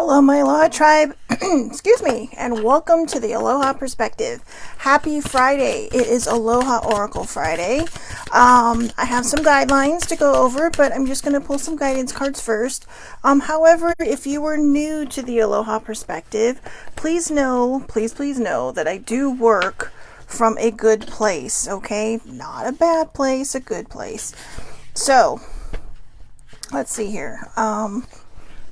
Hello, my Aloha tribe. Excuse me, and welcome to the Aloha Perspective. Happy Friday. It is Aloha Oracle Friday. I have some guidelines to go over, but I'm just going to pull some guidance cards first. However, if you were new to the Aloha Perspective, please know that I do work from a good place, okay? Not a bad place, a good place. So, let's see here.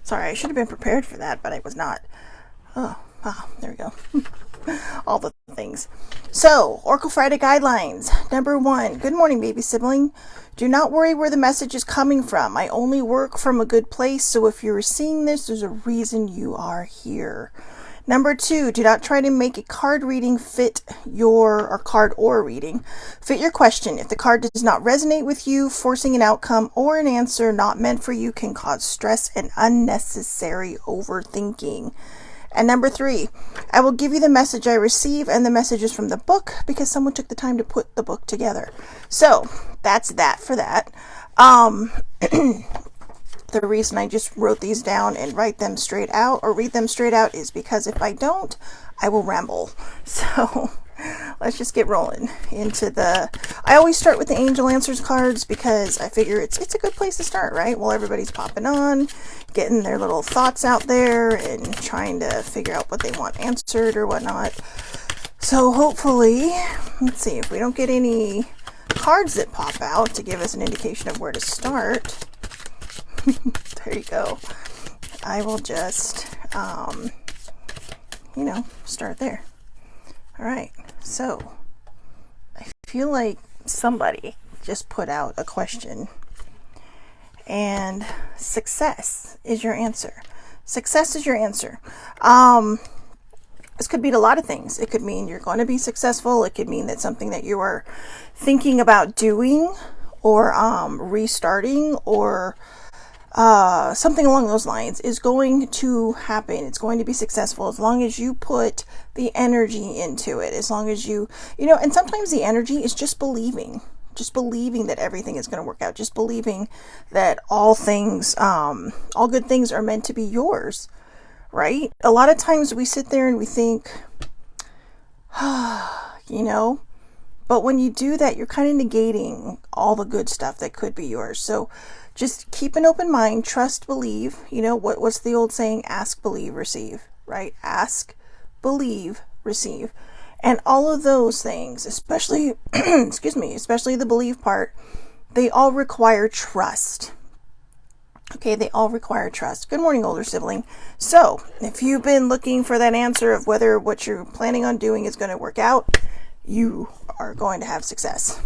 Sorry, I should have been prepared for that, but I was not. There we go. All the things. So, Oracle Friday guidelines. Number 1. Good morning, baby sibling. Do not worry where the message is coming from. I only work from a good place, so if you're seeing this, there's a reason you are here. Number 2, do not try to make a card reading fit your question. If the card does not resonate with you, forcing an outcome or an answer not meant for you can cause stress and unnecessary overthinking. And number 3, I will give you the message I receive and the messages from the book because someone took the time to put the book together. So that's that for that. The reason I just wrote these down and write them straight out or read them straight out is because if I don't, I will ramble. So let's just get rolling into I always start with the Angel Answers cards because I figure it's a good place to start, right? Well, everybody's popping on, getting their little thoughts out there and trying to figure out what they want answered or whatnot. So hopefully, let's see if we don't get any cards that pop out to give us an indication of where to start. There you go. I will just, start there. All right. So I feel like somebody just put out a question and success is your answer. Success is your answer. This could mean a lot of things. It could mean you're going to be successful. It could mean that something that you are thinking about doing or restarting or something along those lines is going to happen. It's going to be successful as long as you put the energy into it, as long as and sometimes the energy is just believing that everything is going to work out, just believing that all good things are meant to be yours, right? A lot of times we sit there and we think, but when you do that, you're kind of negating all the good stuff that could be yours. So just keep an open mind, trust, believe. What's the old saying? Ask, believe, receive, right? Ask, believe, receive. And all of those things, especially, especially the believe part, they all require trust. Okay, they all require trust. Good morning, older sibling. So if you've been looking for that answer of whether what you're planning on doing is going to work out, you are going to have success.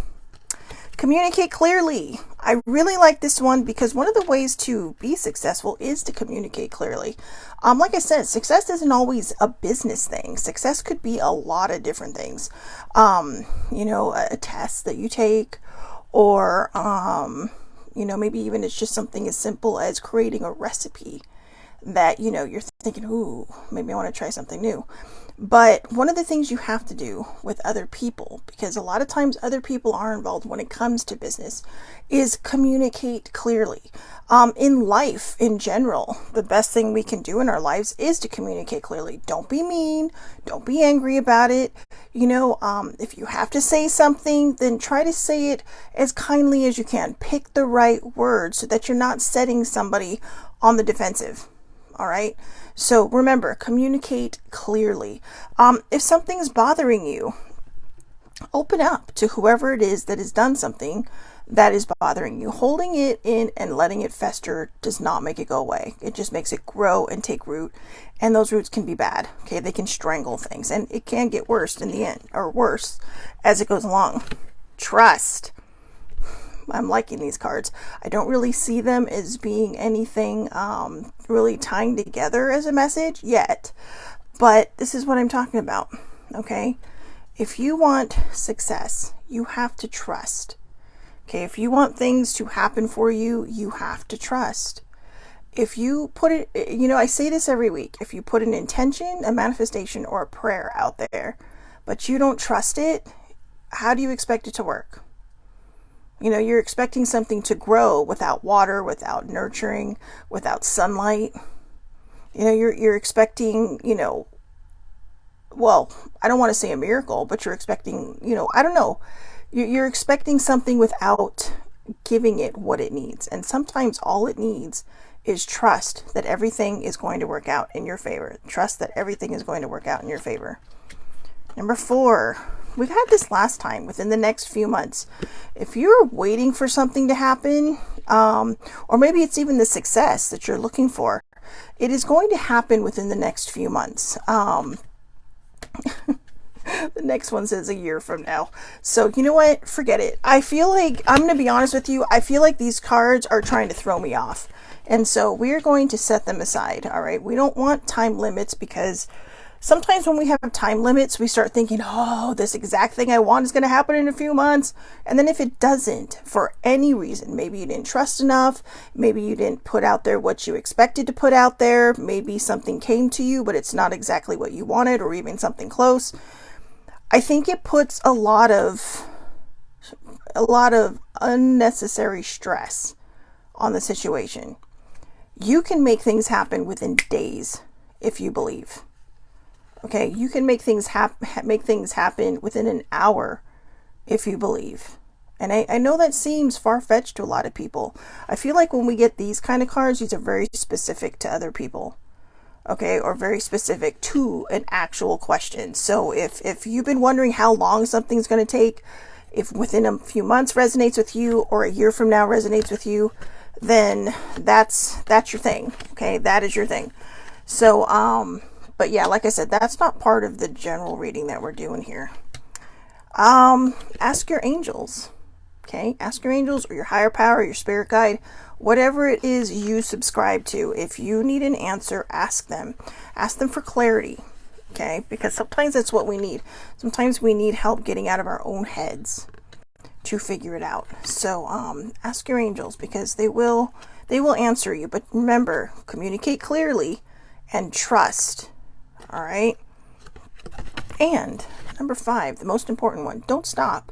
Communicate clearly. I really like this one because one of the ways to be successful is to communicate clearly. Like I said, success isn't always a business thing. Success could be a lot of different things. A test that you take or, maybe even it's just something as simple as creating a recipe that, you're thinking, ooh, maybe I want to try something new. But one of the things you have to do with other people, because a lot of times other people are involved when it comes to business, is communicate clearly. In life, in general, the best thing we can do in our lives is to communicate clearly. Don't be mean. Don't be angry about it. If you have to say something, then try to say it as kindly as you can. Pick the right words so that you're not setting somebody on the defensive. All right. So remember, communicate clearly. If something's bothering you, open up to whoever it is that has done something that is bothering you. Holding it in and letting it fester does not make it go away. It just makes it grow and take root. And those roots can be bad. Okay. They can strangle things and it can get worse in the end, or worse as it goes along. Trust. I'm liking these cards. I don't really see them as being anything really tying together as a message yet, but this is what I'm talking about. Okay, if you want success, you have to trust. Okay, if you want things to happen for you, you have to trust. If you put it, I say this every week, if you put an intention, a manifestation, or a prayer out there, but you don't trust it, how do you expect it to work? You're expecting something to grow without water, without nurturing, without sunlight. You're expecting, well, I don't want to say a miracle, but you're expecting, I don't know. You're expecting something without giving it what it needs. And sometimes all it needs is trust that everything is going to work out in your favor. Trust that everything is going to work out in your favor. Number 4, we've had this last time, within the next few months. If you're waiting for something to happen, or maybe it's even the success that you're looking for, it is going to happen within the next few months. The next one says a year from now. So you know what? Forget it. I feel like, I'm going to be honest with you, I feel like these cards are trying to throw me off. And so we're going to set them aside. All right. We don't want time limits, because sometimes when we have time limits, we start thinking, oh, this exact thing I want is going to happen in a few months. And then if it doesn't, for any reason, maybe you didn't trust enough, maybe you didn't put out there what you expected to put out there, maybe something came to you, but it's not exactly what you wanted, or even something close. I think it puts a lot of unnecessary stress on the situation. You can make things happen within days if you believe. Okay, you can make things happen within an hour if you believe. And I know that seems far-fetched to a lot of people. I feel like when we get these kind of cards, these are very specific to other people. Okay, or very specific to an actual question. So if you've been wondering how long something's going to take, if within a few months resonates with you, or a year from now resonates with you, then that's your thing. Okay, that is your thing. So but yeah, like I said, that's not part of the general reading that we're doing here. Ask your angels. Okay, ask your angels, or your higher power, your spirit guide, whatever it is you subscribe to. If you need an answer, ask them. Ask them for clarity. Okay, because sometimes that's what we need. Sometimes we need help getting out of our own heads to figure it out. So ask your angels, because they will answer you. But remember, communicate clearly and trust. All right. And number 5, the most important one, don't stop.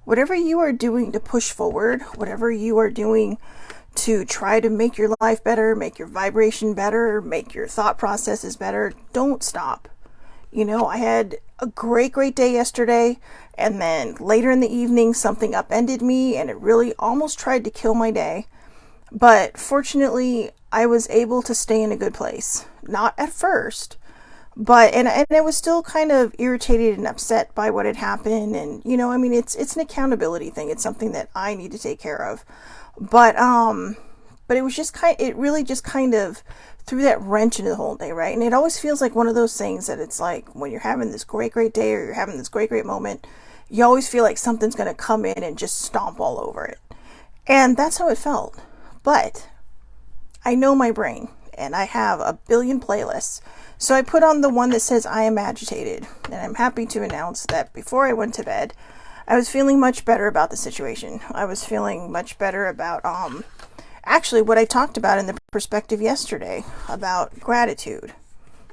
Whatever you are doing to push forward, whatever you are doing to try to make your life better, make your vibration better, make your thought processes better, don't stop. I had a great day yesterday, and then later in the evening, something upended me, and it really almost tried to kill my day. But fortunately, I was able to stay in a good place. Not at first, but and I was still kind of irritated and upset by what had happened. And it's an accountability thing. It's something that I need to take care of. But it was just it really just kind of threw that wrench into the whole day, right? And it always feels like one of those things that it's like when you're having this great day, or you're having this great moment, you always feel like something's going to come in and just stomp all over it. And that's how it felt. But I know my brain, and I have a billion playlists. So I put on the one that says I am agitated. And I'm happy to announce that before I went to bed, I was feeling much better about the situation. I was feeling much better about actually what I talked about in the perspective yesterday about gratitude.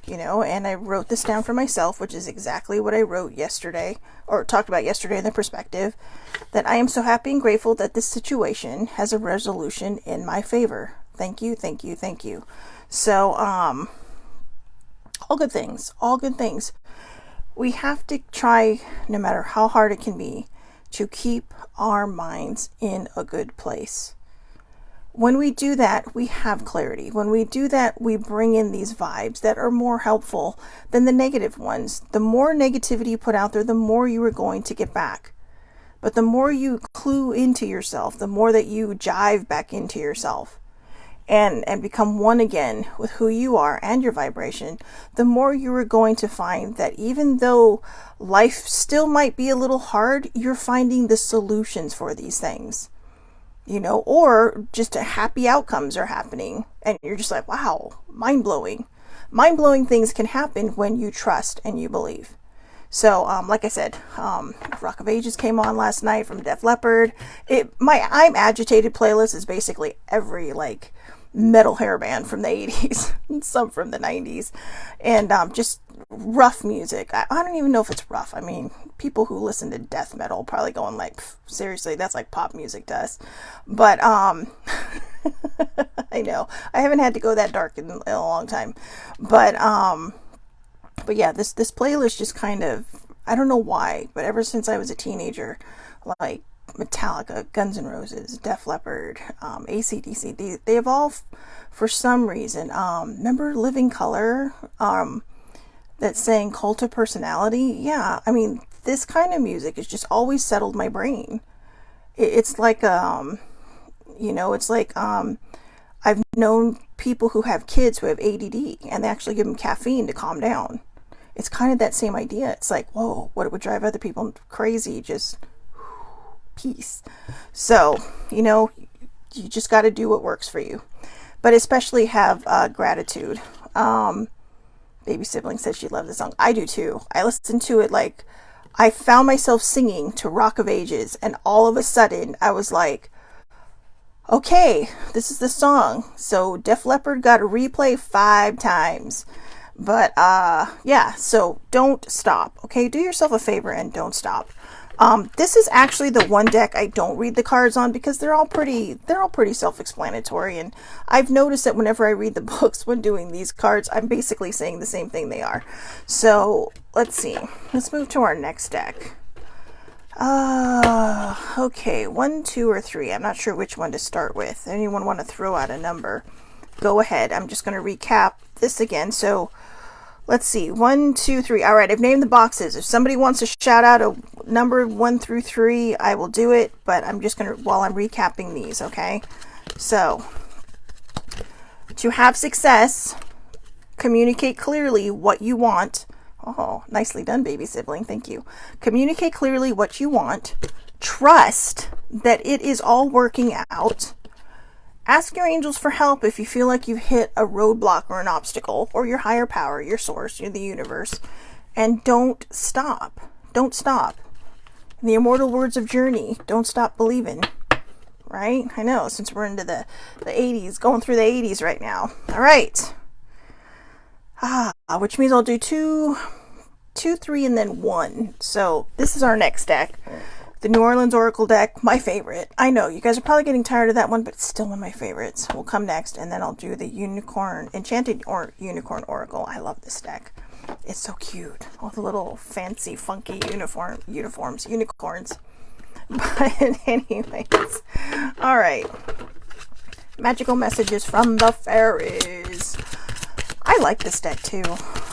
And I wrote this down for myself, which is exactly what I wrote yesterday, or talked about yesterday in the perspective, that I am so happy and grateful that this situation has a resolution in my favor. Thank you, thank you, thank you. So, all good things, all good things. We have to try, no matter how hard it can be, to keep our minds in a good place. When we do that, we have clarity. When we do that, we bring in these vibes that are more helpful than the negative ones. The more negativity you put out there, the more you are going to get back. But the more you clue into yourself, the more that you jive back into yourself and become one again with who you are and your vibration, the more you are going to find that even though life still might be a little hard, you're finding the solutions for these things. Or just happy outcomes are happening, and you're just like, wow, mind-blowing. Mind-blowing things can happen when you trust and you believe. So, like I said, Rock of Ages came on last night from Def Leppard. My I'm Agitated playlist is basically every, metal hair band from the 80s, and some from the 90s, and just rough music. I don't even know if it's rough. I mean, people who listen to death metal probably going seriously, that's like pop music to us. But I know. I haven't had to go that dark in a long time. But yeah, this playlist just kind of, I don't know why, but ever since I was a teenager, like Metallica, Guns N' Roses, Def Leppard, AC/DC, they evolve for some reason. Remember Living Color? That saying Cult of Personality? Yeah, I mean, this kind of music has just always settled my brain. It's like, it's like, I've known people who have kids who have ADD and they actually give them caffeine to calm down. It's kind of that same idea. It's like, whoa, what would drive other people crazy? Just peace. So, you just got to do what works for you. But especially have gratitude. Baby sibling says she loves the song. I do too. I listen to it like I found myself singing to Rock of Ages, and all of a sudden I was like, okay, this is the song. So Def Leppard got a replay 5 times. But yeah, so don't stop. Okay, do yourself a favor and don't stop. This is actually the one deck I don't read the cards on because they're all pretty self-explanatory, and I've noticed that whenever I read the books when doing these cards, I'm basically saying the same thing they are. So let's see. Let's move to our next deck. Okay, 1, 2, or 3. I'm not sure which one to start with. Anyone want to throw out a number? Go ahead. I'm just going to recap this again. So let's see. 1, 2, 3. All right, I've named the boxes. If somebody wants to shout out a number 1 through 3, I will do it. But I'm just going to, while I'm recapping these, okay? So, to have success, communicate clearly what you want. Oh, nicely done, baby sibling. Thank you. Communicate clearly what you want. Trust that it is all working out. Ask your angels for help if you feel like you've hit a roadblock or an obstacle, or your higher power, your source, the universe. And don't stop. Don't stop. In the immortal words of Journey, don't stop believing. Right? I know, since we're into the 80s, going through the 80s right now. All right. Which means I'll do 2, 3, and then 1. So this is our next deck. The New Orleans Oracle deck, my favorite. I know, you guys are probably getting tired of that one, but it's still one of my favorites. Will come next, and then I'll do the Enchanted Unicorn Oracle. I love this deck. It's so cute. All the little fancy, funky unicorns. But anyways, all right. Magical messages from the fairies. I like this deck too.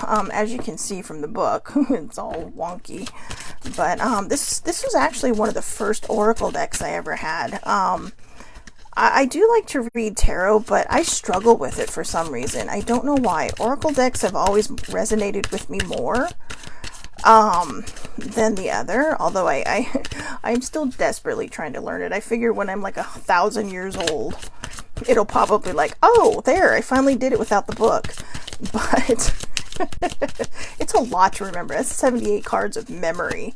As you can see from the book, it's all wonky. But this was actually one of the first Oracle decks I ever had. I do like to read tarot, but I struggle with it for some reason. I don't know why. Oracle decks have always resonated with me more than the other. Although I'm still desperately trying to learn it. I figure when I'm like 1,000 years old, it'll pop up and like, oh, there, I finally did it without the book. But it's a lot to remember. That's 78 cards of memory.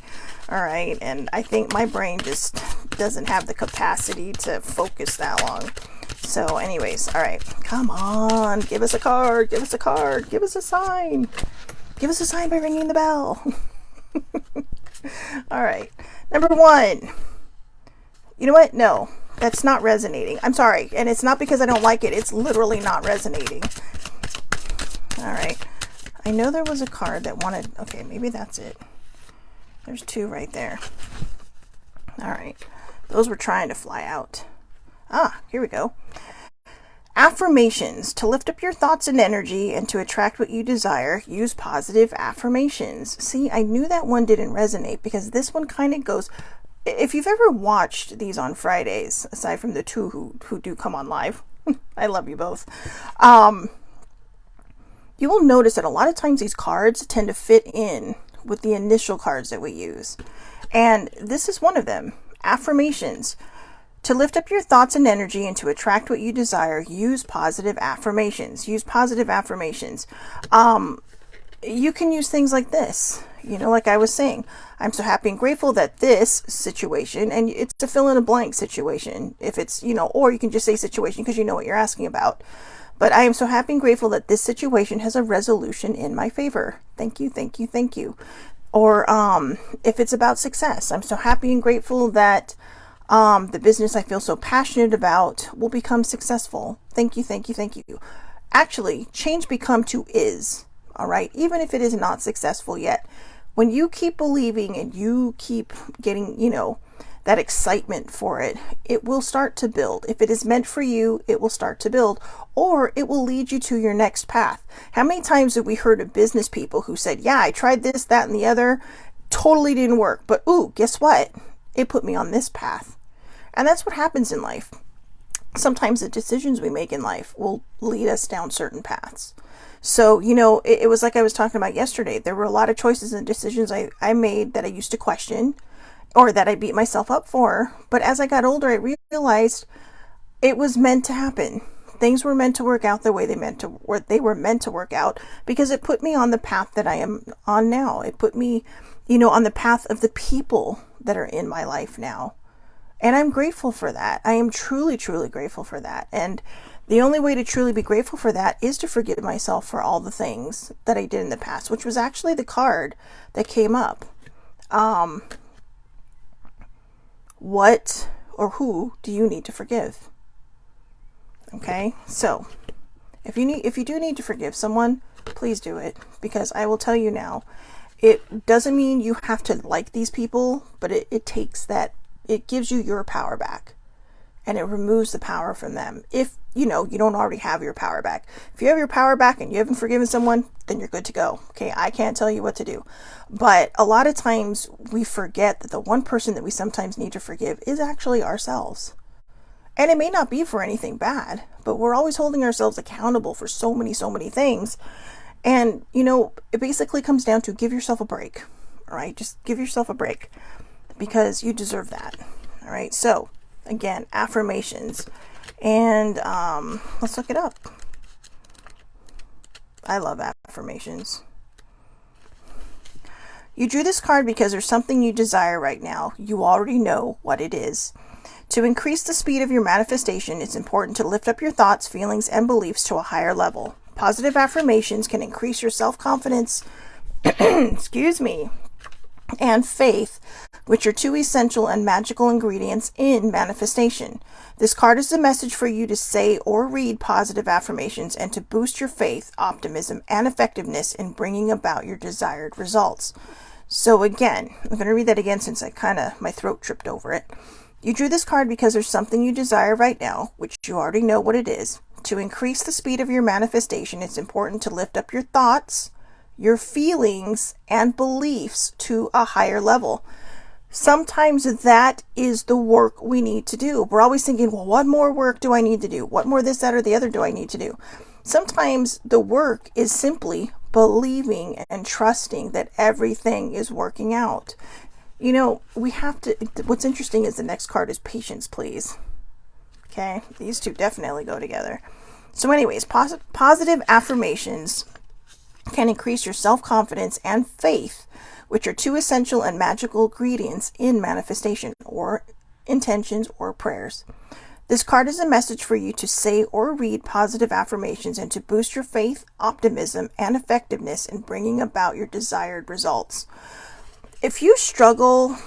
All right. And I think my brain just doesn't have the capacity to focus that long. So anyways, all right. Come on. Give us a card. Give us a card. Give us a sign. Give us a sign by ringing the bell. All right. Number 1. You know what? No, that's not resonating. I'm sorry. And it's not because I don't like it. It's literally not resonating. All right. I know there was a card that wanted... Okay, maybe that's it. There's 2 right there. All right. Those were trying to fly out. Here we go. Affirmations. To lift up your thoughts and energy and to attract what you desire, use positive affirmations. See, I knew that one didn't resonate because this one kind of goes... If you've ever watched these on Fridays, aside from the 2 who do come on live, I love you both. You will notice that a lot of times these cards tend to fit in with the initial cards that we use. And this is one of them. Affirmations. To lift up your thoughts and energy and to attract what you desire, use positive affirmations. Use positive affirmations. You can use things like this. Like I was saying, I'm so happy and grateful that this situation, and it's a fill in a blank situation. If it's, or you can just say situation because you know what you're asking about. But I am so happy and grateful that this situation has a resolution in my favor. Thank you, thank you, thank you. Or if it's about success, I'm so happy and grateful that The business I feel so passionate about will become successful. Thank you, thank you, thank you. Actually, change become to is. All right. Even if it is not successful yet, when you keep believing and you keep getting, that excitement for it, it will start to build. If it is meant for you, it will start to build, or it will lead you to your next path. How many times have we heard of business people who said, yeah, I tried this, that, and the other, totally didn't work, but ooh, guess what? It put me on this path. And that's what happens in life. Sometimes the decisions we make in life will lead us down certain paths. So, it was like I was talking about yesterday. There were a lot of choices and decisions I made that I used to question or that I beat myself up for. But as I got older, I realized it was meant to happen. Things were meant to work out the way they were meant to work out, because it put me on the path that I am on now. It put me, on the path of the people that are in my life now. And I'm grateful for that. I am truly, truly grateful for that. And the only way to truly be grateful for that is to forgive myself for all the things that I did in the past, which was actually the card that came up. What or who do you need to forgive? Okay, so if you do need to forgive someone, please do it, because I will tell you now, it doesn't mean you have to like these people, but it takes that. It gives you your power back, and it removes the power from them. If you don't already have your power back. If you have your power back and you haven't forgiven someone, then you're good to go. Okay, I can't tell you what to do. But a lot of times we forget that the one person that we sometimes need to forgive is actually ourselves. And it may not be for anything bad, but we're always holding ourselves accountable for so many things. And, it basically comes down to give yourself a break. All right, just give yourself a break, because you deserve that. All right. So again, affirmations, and let's look it up. I love affirmations. You drew this card because there's something you desire right now. You already know what it is. To increase the speed of your manifestation, it's important to lift up your thoughts, feelings, and beliefs to a higher level. Positive affirmations can increase your self-confidence, and faith, which are two essential and magical ingredients in manifestation. This card is a message for you to say or read positive affirmations and to boost your faith, optimism, and effectiveness in bringing about your desired results. So again, I'm going to read that again since my throat tripped over it. You drew this card because there's something you desire right now, which you already know what it is. To increase the speed of your manifestation, it's important to lift up your thoughts, your feelings, and beliefs to a higher level. Sometimes that is the work we need to do. We're always thinking, well, what more work do I need to do? What more this, that, or the other do I need to do? Sometimes the work is simply believing and trusting that everything is working out. What's interesting is the next card is patience, please. Okay, these two definitely go together. So anyways, positive affirmations can increase your self-confidence and faith, which are two essential and magical ingredients in manifestation, or intentions, or prayers. This card is a message for you to say or read positive affirmations and to boost your faith, optimism, and effectiveness in bringing about your desired results. If you struggle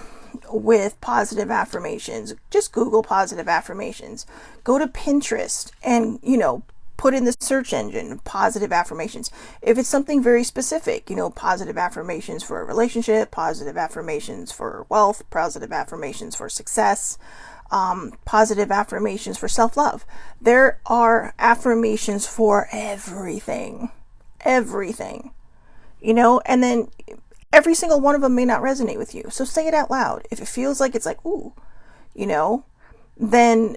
with positive affirmations, just Google positive affirmations. Go to Pinterest and, put in the search engine positive affirmations. If it's something very specific, positive affirmations for a relationship, positive affirmations for wealth, positive affirmations for success, positive affirmations for self-love. There are affirmations for everything, and then every single one of them may not resonate with you. So say it out loud. If it feels like it's like, ooh, then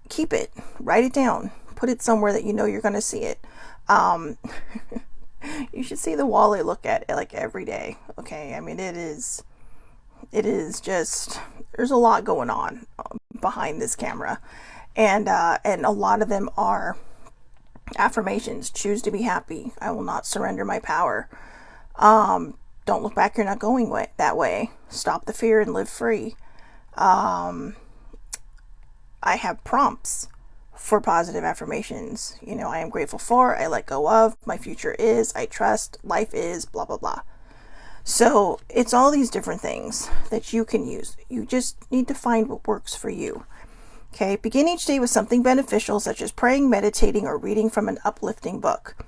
keep it, write it down, put it somewhere that you're going to see it. You should see the wall I look at like every day. Okay. I mean, it is just, there's a lot going on behind this camera, and a lot of them are affirmations. Choose to be happy. I will not surrender my power. Don't look back. You're not going that way. Stop the fear and live free. I have prompts for positive affirmations. I am grateful for, I let go of, my future is, I trust, life is, blah, blah, blah. So it's all these different things that you can use. You just need to find what works for you. Okay, begin each day with something beneficial, such as praying, meditating, or reading from an uplifting book.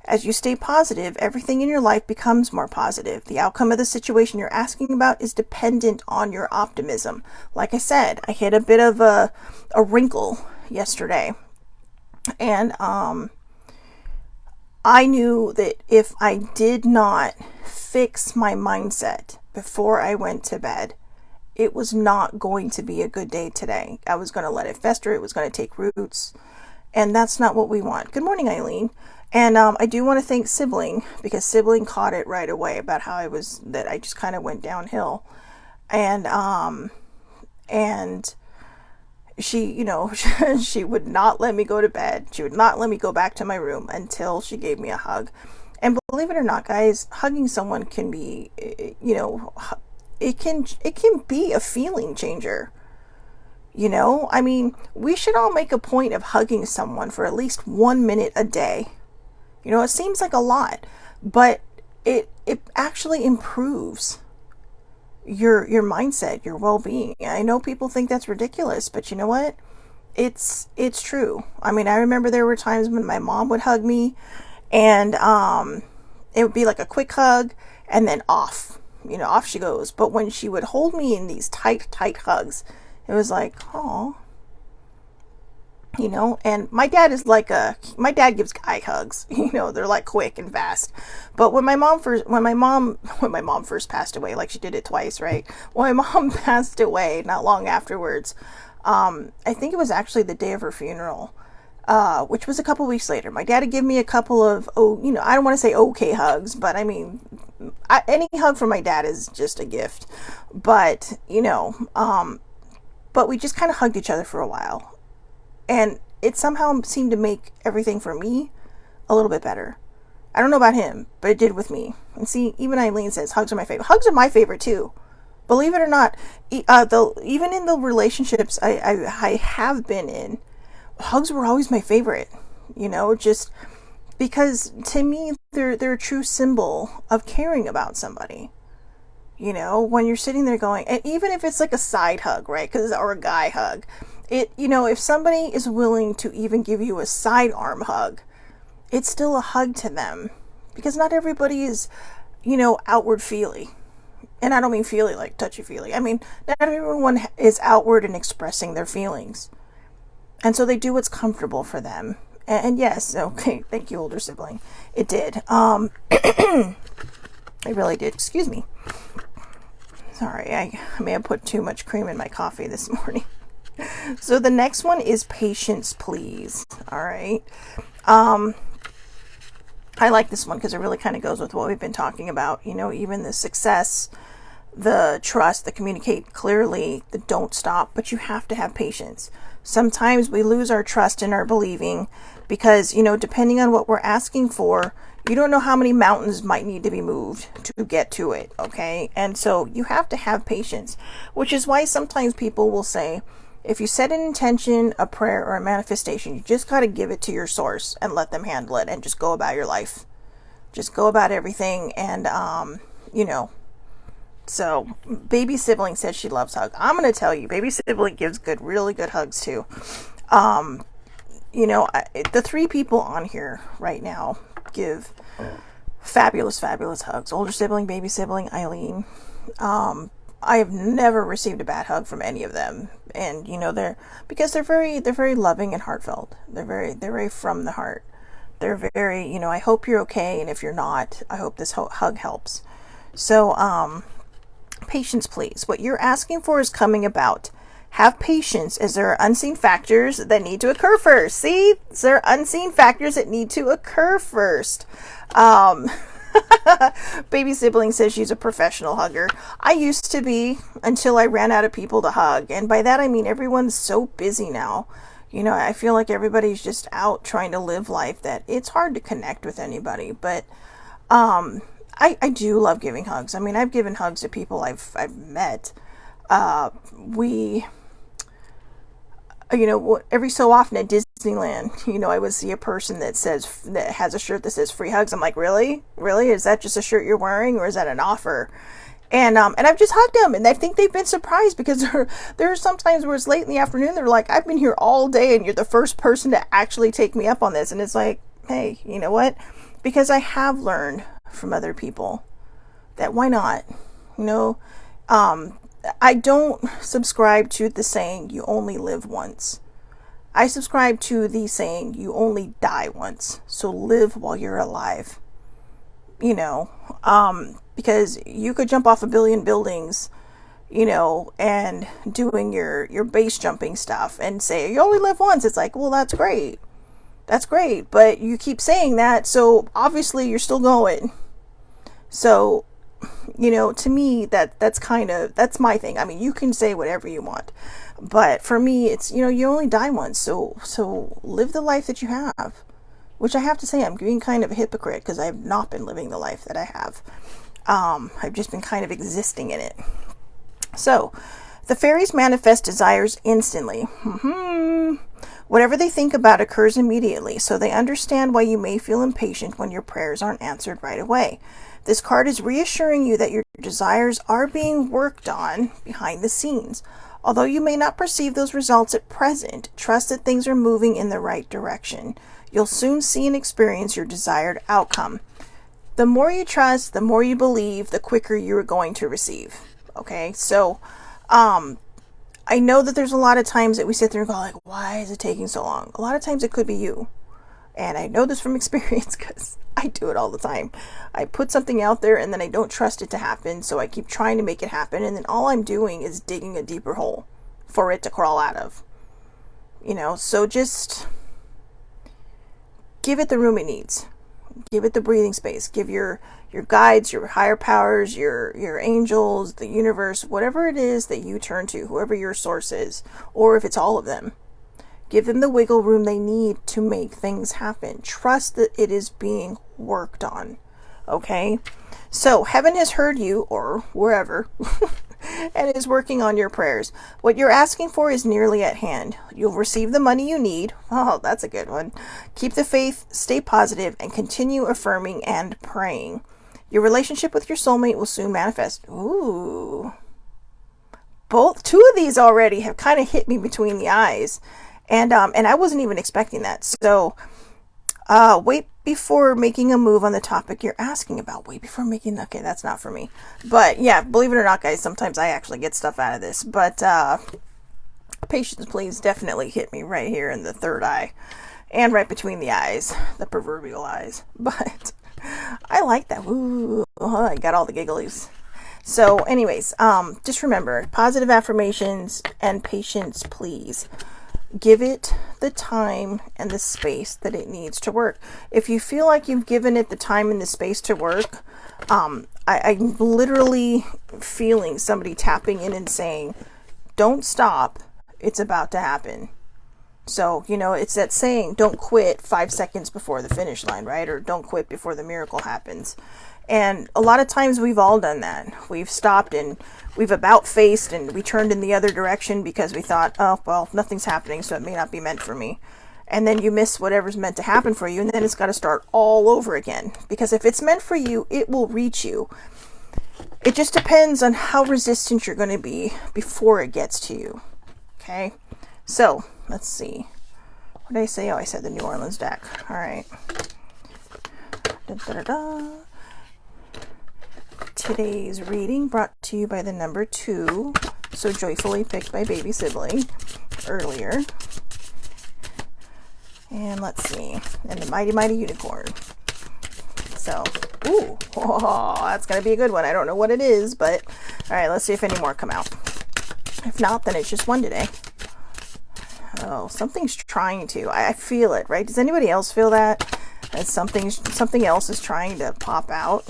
As you stay positive, everything in your life becomes more positive. The outcome of the situation you're asking about is dependent on your optimism. Like I said, I hit a bit of a wrinkle yesterday. And I knew that if I did not fix my mindset before I went to bed, it was not going to be a good day today. I was going to let it fester. It was going to take roots. And that's not what we want. Good morning, Eileen. And I do want to thank Sibling, because Sibling caught it right away about how that I just kind of went downhill. And she, she would not let me go to bed. She would not let me go back to my room until she gave me a hug. And believe it or not, guys, hugging someone can be, it can be a feeling changer. I mean, we should all make a point of hugging someone for at least 1 minute a day. It seems like a lot, but it actually improves your mindset, your well-being. I know people think that's ridiculous, but you know what? It's true. I mean, I remember there were times when my mom would hug me, and it would be like a quick hug, and then off she goes. But when she would hold me in these tight hugs, it was like, oh, and my dad gives guy hugs, they're like quick and fast. But when my mom first passed away, like she did it twice, right? When my mom passed away not long afterwards, I think it was actually the day of her funeral, which was a couple weeks later. My dad had given me a couple of, I don't want to say okay hugs, but I mean, any hug from my dad is just a gift. But, but we just kind of hugged each other for a while. And it somehow seemed to make everything for me a little bit better. I don't know about him, but it did with me. And see, even Eileen says hugs are my favorite. Hugs are my favorite too. Believe it or not, even in the relationships I have been in, hugs were always my favorite. Just because to me, they're a true symbol of caring about somebody. When you're sitting there going, and even if it's like a side hug, right? Or a guy hug. If somebody is willing to even give you a sidearm hug, it's still a hug to them, because not everybody is, outward feely. And I don't mean feely like touchy feely. I mean, not everyone is outward and expressing their feelings. And so they do what's comfortable for them. And yes, okay, thank you, older sibling. It did. It really did. Excuse me. Sorry, I may have put too much cream in my coffee this morning. So the next one is patience, please. All right. I like this one because it really kind of goes with what we've been talking about. Even the success, the trust, the communicate clearly, the don't stop, but you have to have patience. Sometimes we lose our trust in our believing because, depending on what we're asking for, you don't know how many mountains might need to be moved to get to it. Okay. And so you have to have patience, which is why sometimes people will say, if you set an intention, a prayer, or a manifestation, you just got to give it to your source and let them handle it and just go about your life. Just go about everything. And, so baby sibling says she loves hugs. I'm going to tell you, baby sibling gives really good hugs too. The 3 people on here right now give fabulous hugs. Older sibling, baby sibling, Eileen. I have never received a bad hug from any of them. And, they're very loving and heartfelt. They're very from the heart. They're very, I hope you're okay. And if you're not, I hope this hug helps. So, patience, please. What you're asking for is coming about. Have patience, as there are unseen factors that need to occur first. See, there are unseen factors that need to occur first. Baby sibling says she's a professional hugger. I used to be, until I ran out of people to hug. And by that I mean everyone's so busy now. I feel like everybody's just out trying to live life that it's hard to connect with anybody. But I do love giving hugs. I mean, I've given hugs to people I've met. Every so often at Disney Disneyland, you know, I would see a person that has a shirt that says free hugs. I'm like, really? Really? Is that just a shirt you're wearing, or is that an offer? And I've just hugged them, and I think they've been surprised, because there are some times where it's late in the afternoon. They're like, I've been here all day, and you're the first person to actually take me up on this. And it's like, hey, you know what? Because I have learned from other people that why not? You know, I don't subscribe to the saying, you only live once. I subscribe to the saying, you only die once. So live while you're alive. You know, because you could jump off a billion buildings, you know, and doing your base jumping stuff and say, you only live once. It's like, well, that's great. That's great. But you keep saying that, so obviously you're still going. So, you know, to me, that's my thing. I mean, you can say whatever you want, but for me, it's, you know, you only die once. So live the life that you have. Which I have to say, I'm being kind of a hypocrite, because I have not been living the life that I have. I've just been kind of existing in it. So, the fairies manifest desires instantly. Whatever they think about occurs immediately, so they understand why you may feel impatient when your prayers aren't answered right away. This card is reassuring you that your desires are being worked on behind the scenes. Although you may not perceive those results at present, trust that things are moving in the right direction. You'll soon see and experience your desired outcome. The more you trust, the more you believe, the quicker you're going to receive. Okay, so I know that there's a lot of times that we sit there and go like, why is it taking so long? A lot of times it could be you. And I know this from experience, because I do it all the time. I put something out there and then I don't trust it to happen, so I keep trying to make it happen, and then all I'm doing is digging a deeper hole for it to crawl out of. You know, so just give it the room it needs. Give it the breathing space. Give your guides, your higher powers, your angels, the universe, whatever it is that you turn to, whoever your source is, or if it's all of them. Give them the wiggle room they need to make things happen. Trust that it is being worked on. Okay? So, heaven has heard you, or wherever, and is working on your prayers. What you're asking for is nearly at hand. You'll receive the money you need. Oh, that's a good one. Keep the faith, stay positive, and continue affirming and praying. Your relationship with your soulmate will soon manifest. Ooh. Two of these already have kind of hit me between the eyes. And I wasn't even expecting that. So, wait before making a move on the topic you're asking about. Wait before making, okay, that's not for me. But yeah, believe it or not, guys, sometimes I actually get stuff out of this. But patience, please, definitely hit me right here in the third eye. And right between the eyes, the proverbial eyes. But I like that. Ooh, I got all the gigglies. So anyways, just remember, positive affirmations and patience, please. Give it the time and the space that it needs to work. If you feel like you've given it the time and the space to work, I'm literally feeling somebody tapping in and saying, don't stop, it's about to happen. So, you know, it's that saying, don't quit 5 seconds before the finish line, right? Or don't quit before the miracle happens. And a lot of times we've all done that. We've stopped and we've about faced and we turned in the other direction because we thought, oh, well, nothing's happening, so it may not be meant for me. And then you miss whatever's meant to happen for you, and then it's got to start all over again. Because if it's meant for you, it will reach you. It just depends on how resistant you're going to be before it gets to you. Okay? So, let's see. What did I say? Oh, I said the New Orleans deck. All right. Da-da-da-da. Today's reading brought to you by the number 2, so joyfully picked by baby sibling earlier. And let's see, and the mighty, mighty unicorn. So, ooh, oh, that's going to be a good one. I don't know what it is, but all right, let's see if any more come out. If not, then it's just one today. Oh, something's trying to. I feel it, right? Does anybody else feel that? That something else is trying to pop out?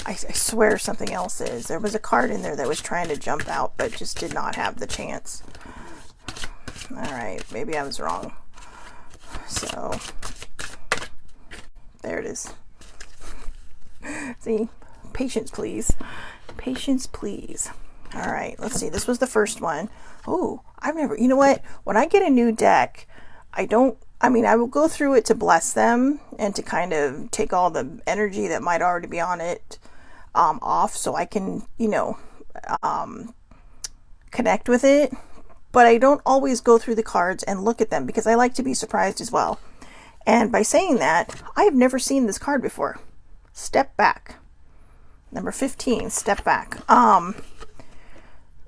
I swear something else is. There was a card in there that was trying to jump out, but just did not have the chance. Alright, maybe I was wrong. So, there it is. See? Patience, please. Patience, please. Alright, let's see. This was the first one. Oh, I've never, you know what? When I get a new deck, I will go through it to bless them and to kind of take all the energy that might already be on it off so I can, connect with it. But I don't always go through the cards and look at them because I like to be surprised as well. And by saying that, I have never seen this card before. Step back. Number 15, step back.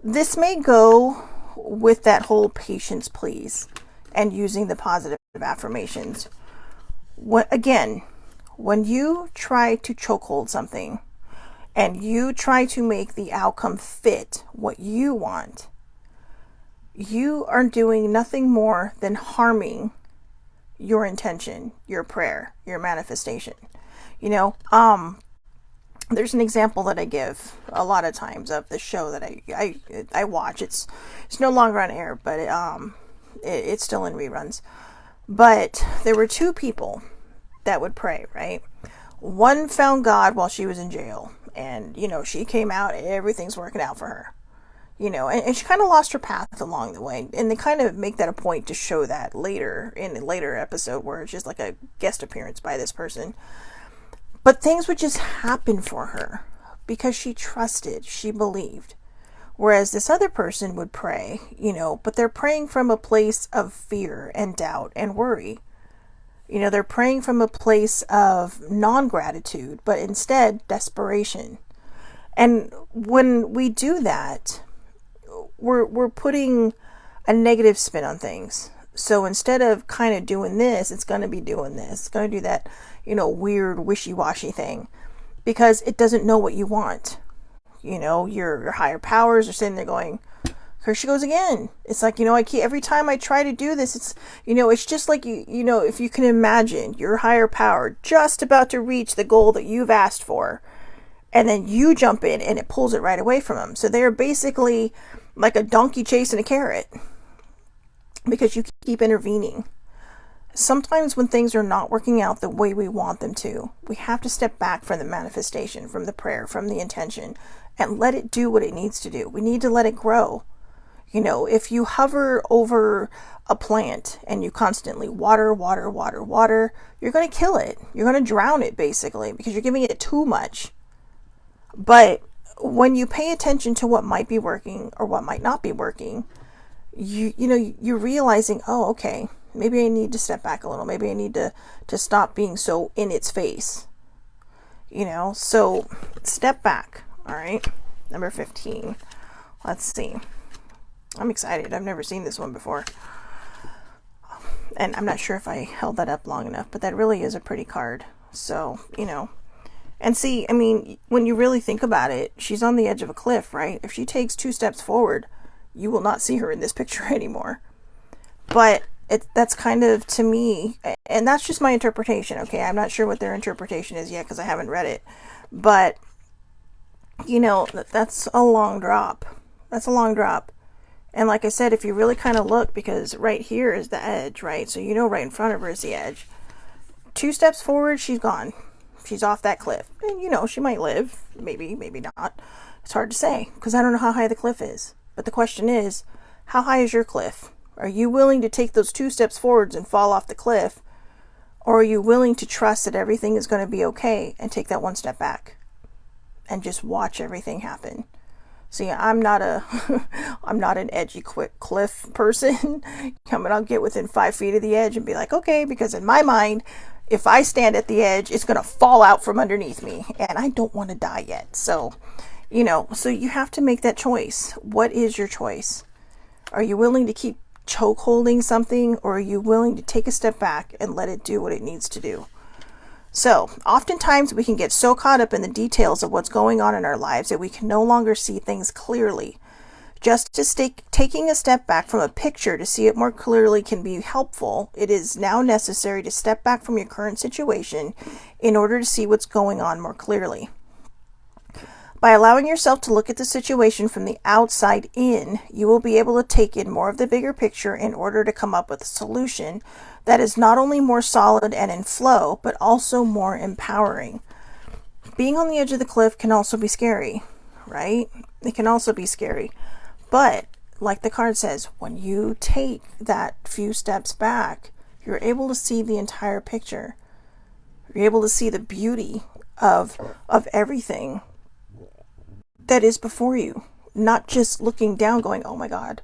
This may go with that whole patience, please, and using the positive affirmations. Again, when you try to chokehold something and you try to make the outcome fit what you want, you are doing nothing more than harming your intention, your prayer, your manifestation. There's an example that I give a lot of times of the show that I watch. It's no longer on air, but it's still in reruns. But there were two people that would pray, right? One found God while she was in jail, and she came out, everything's working out for her. And she kind of lost her path along the way. And they kind of make that a point to show that later in a later episode where it's just like a guest appearance by this person. But things would just happen for her because she trusted, she believed. Whereas this other person would pray, but they're praying from a place of fear and doubt and worry. They're praying from a place of non-gratitude, but instead desperation. And when we do that, we're putting a negative spin on things. So instead of kind of doing this, it's going to be doing this. It's going to do that, weird wishy-washy thing because it doesn't know what you want. Your higher powers are sitting there going, here she goes again. It's like, every time I try to do this, it's just like, if you can imagine your higher power just about to reach the goal that you've asked for, and then you jump in and it pulls it right away from them. So they're basically like a donkey chasing a carrot because you keep intervening. Sometimes when things are not working out the way we want them to, we have to step back from the manifestation, from the prayer, from the intention, and let it do what it needs to do. We need to let it grow. If you hover over a plant and you constantly water, you're going to kill it. You're going to drown it basically because you're giving it too much. But when you pay attention to what might be working or what might not be working, you're realizing, oh, okay, maybe I need to step back a little. Maybe I need to stop being so in its face. So step back. All right. Number 15. Let's see. I'm excited. I've never seen this one before. And I'm not sure if I held that up long enough, but that really is a pretty card. So, and see, when you really think about it, she's on the edge of a cliff, right? If she takes 2 steps forward, you will not see her in this picture anymore. But that's kind of, to me, and that's just my interpretation, okay? I'm not sure what their interpretation is yet because I haven't read it. But, that's a long drop. That's a long drop. And like I said, if you really kind of look, because right here is the edge, right? So right in front of her is the edge. 2 steps forward, she's gone. She's off that cliff. And, she might live. Maybe not. It's hard to say because I don't know how high the cliff is. But the question is, how high is your cliff? Are you willing to take those 2 steps forwards and fall off the cliff? Or are you willing to trust that everything is going to be okay and take that 1 step back and just watch everything happen? See, I'm not an edgy quick cliff person. I'll get within 5 feet of the edge and be like, okay, because in my mind, if I stand at the edge, it's going to fall out from underneath me and I don't want to die yet. So, so you have to make that choice. What is your choice? Are you willing to keep choke holding something, or are you willing to take a step back and let it do what it needs to do? So oftentimes we can get so caught up in the details of what's going on in our lives that we can no longer see things clearly. Just to taking a step back from a picture to see it more clearly can be helpful. It is now necessary to step back from your current situation in order to see what's going on more clearly. By allowing yourself to look at the situation from the outside in, you will be able to take in more of the bigger picture in order to come up with a solution that is not only more solid and in flow, but also more empowering. Being on the edge of the cliff can also be scary, right? It can also be scary. But like the card says, when you take that few steps back, you're able to see the entire picture. You're able to see the beauty of everything that is before you, not just looking down going, oh my God,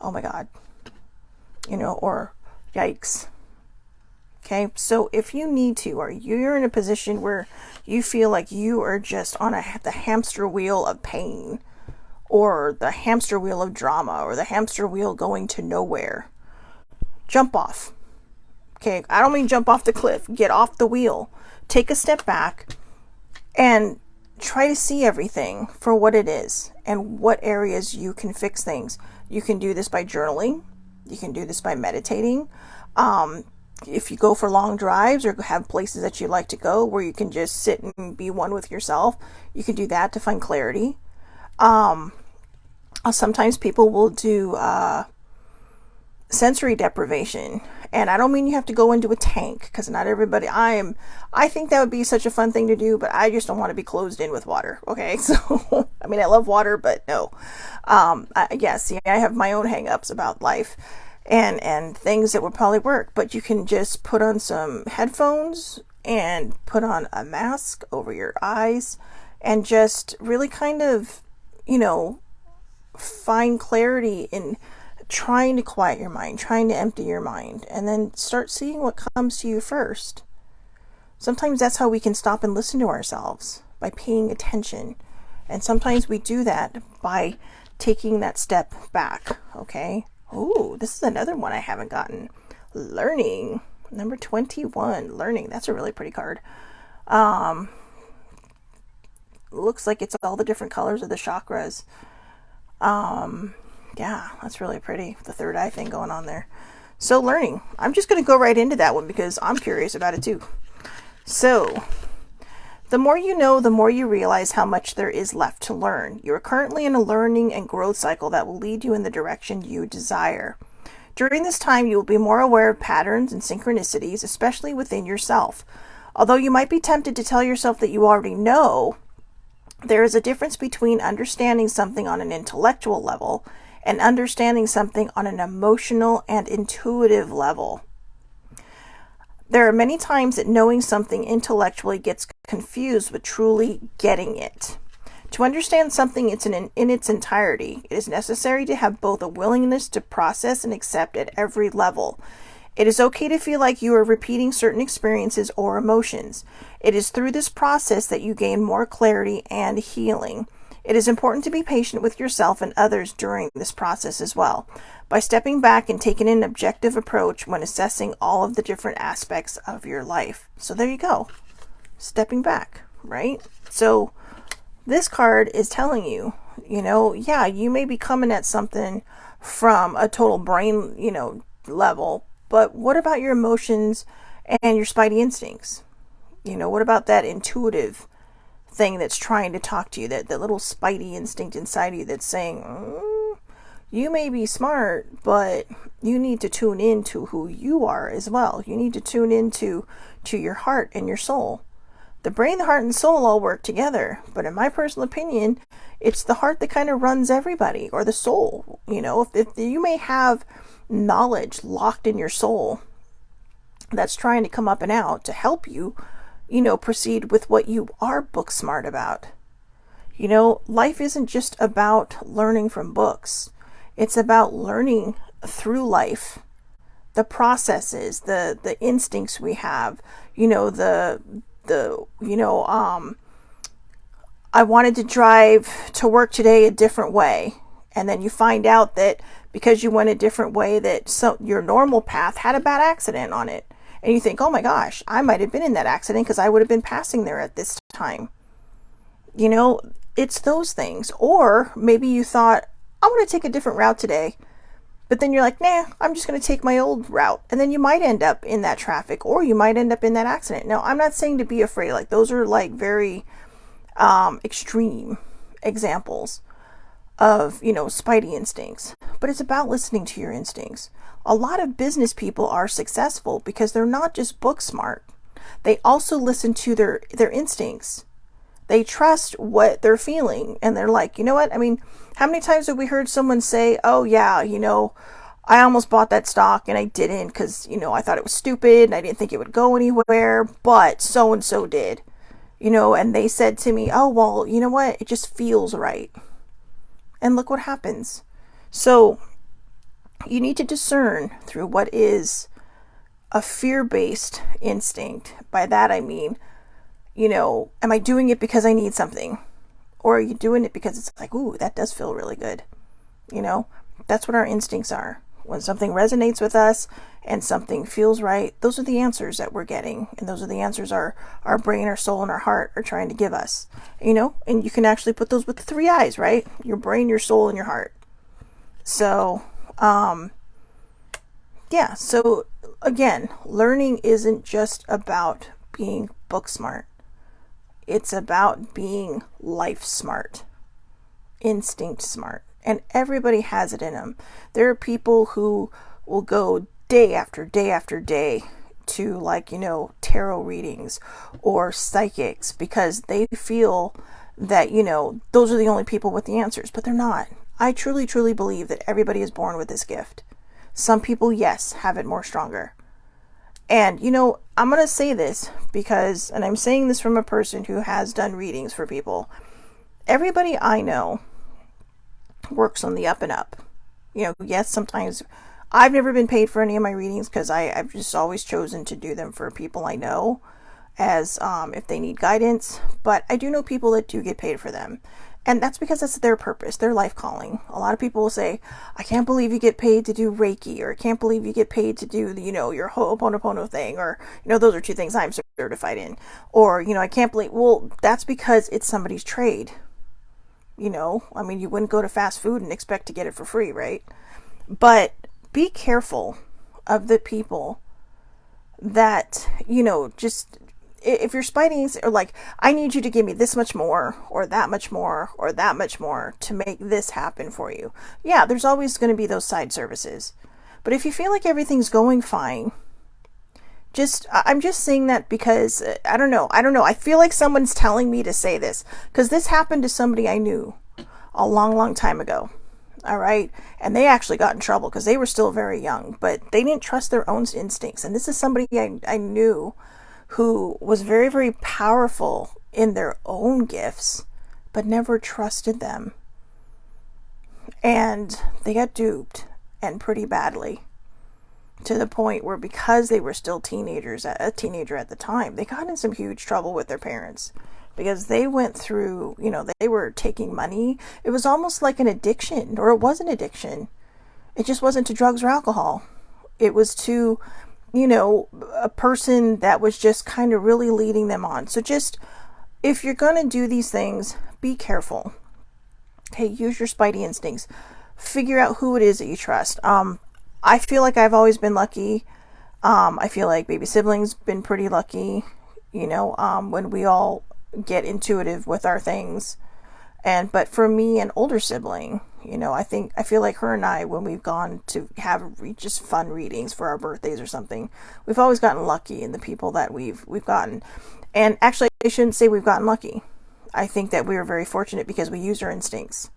or yikes. Okay, so if you need to, or you're in a position where you feel like you are just on the hamster wheel of pain, or the hamster wheel of drama, or the hamster wheel going to nowhere, jump off. Okay, I don't mean jump off the cliff. Get off the wheel. Take a step back and try to see everything for what it is and what areas you can fix things. You can do this by journaling. You can do this by meditating. If you go for long drives or have places that you like to go where you can just sit and be one with yourself, you can do that to find clarity. Sometimes people will do sensory deprivation, and I don't mean you have to go into a tank, because not everybody, I think that would be such a fun thing to do, but I just don't want to be closed in with water. Okay, so I mean, I love water, but no. I have my own hang-ups about life and things that would probably work, but you can just put on some headphones and put on a mask over your eyes and just really kind of, find clarity in trying to quiet your mind, trying to empty your mind, and then start seeing what comes to you first. Sometimes that's how we can stop and listen to ourselves, by paying attention. And sometimes we do that by taking that step back. Okay. Oh, this is another one I haven't gotten. Learning. Number 21. Learning. That's a really pretty card. Looks like it's all the different colors of the chakras. Yeah, that's really pretty. The third eye thing going on there. So learning. I'm just going to go right into that one because I'm curious about it too. So, the more you know, the more you realize how much there is left to learn. You are currently in a learning and growth cycle that will lead you in the direction you desire. During this time, you will be more aware of patterns and synchronicities, especially within yourself. Although you might be tempted to tell yourself that you already know, there is a difference between understanding something on an intellectual level and understanding something on an emotional and intuitive level. There are many times that knowing something intellectually gets confused with truly getting it. To understand something in its entirety, it is necessary to have both a willingness to process and accept at every level. It is okay to feel like you are repeating certain experiences or emotions. It is through this process that you gain more clarity and healing. It is important to be patient with yourself and others during this process as well, by stepping back and taking an objective approach when assessing all of the different aspects of your life. So there you go. Stepping back, right? So this card is telling you, you may be coming at something from a total brain, level, but what about your emotions and your spidey instincts? What about that intuitive thing that's trying to talk to you, that little spidey instinct inside you that's saying, you may be smart, but you need to tune into who you are as well. You need to tune into your heart and your soul. The brain, the heart, and soul all work together, but in my personal opinion, it's the heart that kind of runs everybody, or the soul. If you may have knowledge locked in your soul that's trying to come up and out to help you, proceed with what you are book smart about. Life isn't just about learning from books. It's about learning through life, the processes, the instincts we have, I wanted to drive to work today a different way. And then you find out that because you went a different way, that your normal path had a bad accident on it. And you think, oh my gosh, I might have been in that accident because I would have been passing there at this time. It's those things. Or maybe you thought, I want to take a different route today. But then you're like, nah, I'm just going to take my old route. And then you might end up in that traffic, or you might end up in that accident. Now, I'm not saying to be afraid. Like, those are like very extreme examples of, spidey instincts. But it's about listening to your instincts. A lot of business people are successful because they're not just book smart. They also listen to their instincts. They trust what they're feeling, and they're like, you know what? I mean, how many times have we heard someone say, oh yeah, I almost bought that stock and I didn't because, I thought it was stupid and I didn't think it would go anywhere, but so and so did, and they said to me, oh, well, you know what? It just feels right. And look what happens. So you need to discern through what is a fear-based instinct. By that I mean, am I doing it because I need something? Or are you doing it because it's like, ooh, that does feel really good? That's what our instincts are. When something resonates with us and something feels right, those are the answers that we're getting. And those are the answers our brain, our soul, and our heart are trying to give us. And you can actually put those with the three eyes, right? Your brain, your soul, and your heart. So, yeah. So again, learning isn't just about being book smart. It's about being life smart, instinct smart. And everybody has it in them. There are people who will go day after day after day to tarot readings or psychics because they feel that, those are the only people with the answers, but they're not. I truly, truly believe that everybody is born with this gift. Some people, yes, have it more stronger. And, I'm going to say this because, and I'm saying this from a person who has done readings for people. Everybody I know works on the up and up. Yes, sometimes I've never been paid for any of my readings because I've just always chosen to do them for people I know as if they need guidance. But I do know people that do get paid for them. And that's because that's their purpose, their life calling. A lot of people will say, I can't believe you get paid to do Reiki, or I can't believe you get paid to do, your Ho'oponopono thing, or, those are two things I'm certified in. Or, I can't believe, well, that's because it's somebody's trade. You wouldn't go to fast food and expect to get it for free, right? But be careful of the people that, just, if you're spiting or like, I need you to give me this much more or that much more or that much more to make this happen for you. Yeah, there's always going to be those side services. But if you feel like everything's going fine, I'm just saying that because I don't know. I feel like someone's telling me to say this because this happened to somebody I knew a long, long time ago. All right. And they actually got in trouble because they were still very young, but they didn't trust their own instincts. And this is somebody I knew who was very, very powerful in their own gifts, but never trusted them. And they got duped, and pretty badly. To the point where, because they were still a teenager at the time, they got in some huge trouble with their parents because they went through, they were taking money. It was almost like an addiction, or it was an addiction. It just wasn't to drugs or alcohol. It was to, a person that was just kind of really leading them on. So just, if you're going to do these things, be careful. Okay, use your spidey instincts. Figure out who it is that you trust. I feel like I've always been lucky. I feel like baby siblings been pretty lucky, when we all get intuitive with our things. But for me, an older sibling, I feel like her and I, when we've gone to have just fun readings for our birthdays or something, we've always gotten lucky in the people that we've gotten. And actually, I shouldn't say we've gotten lucky. I think that we were very fortunate because we used our instincts.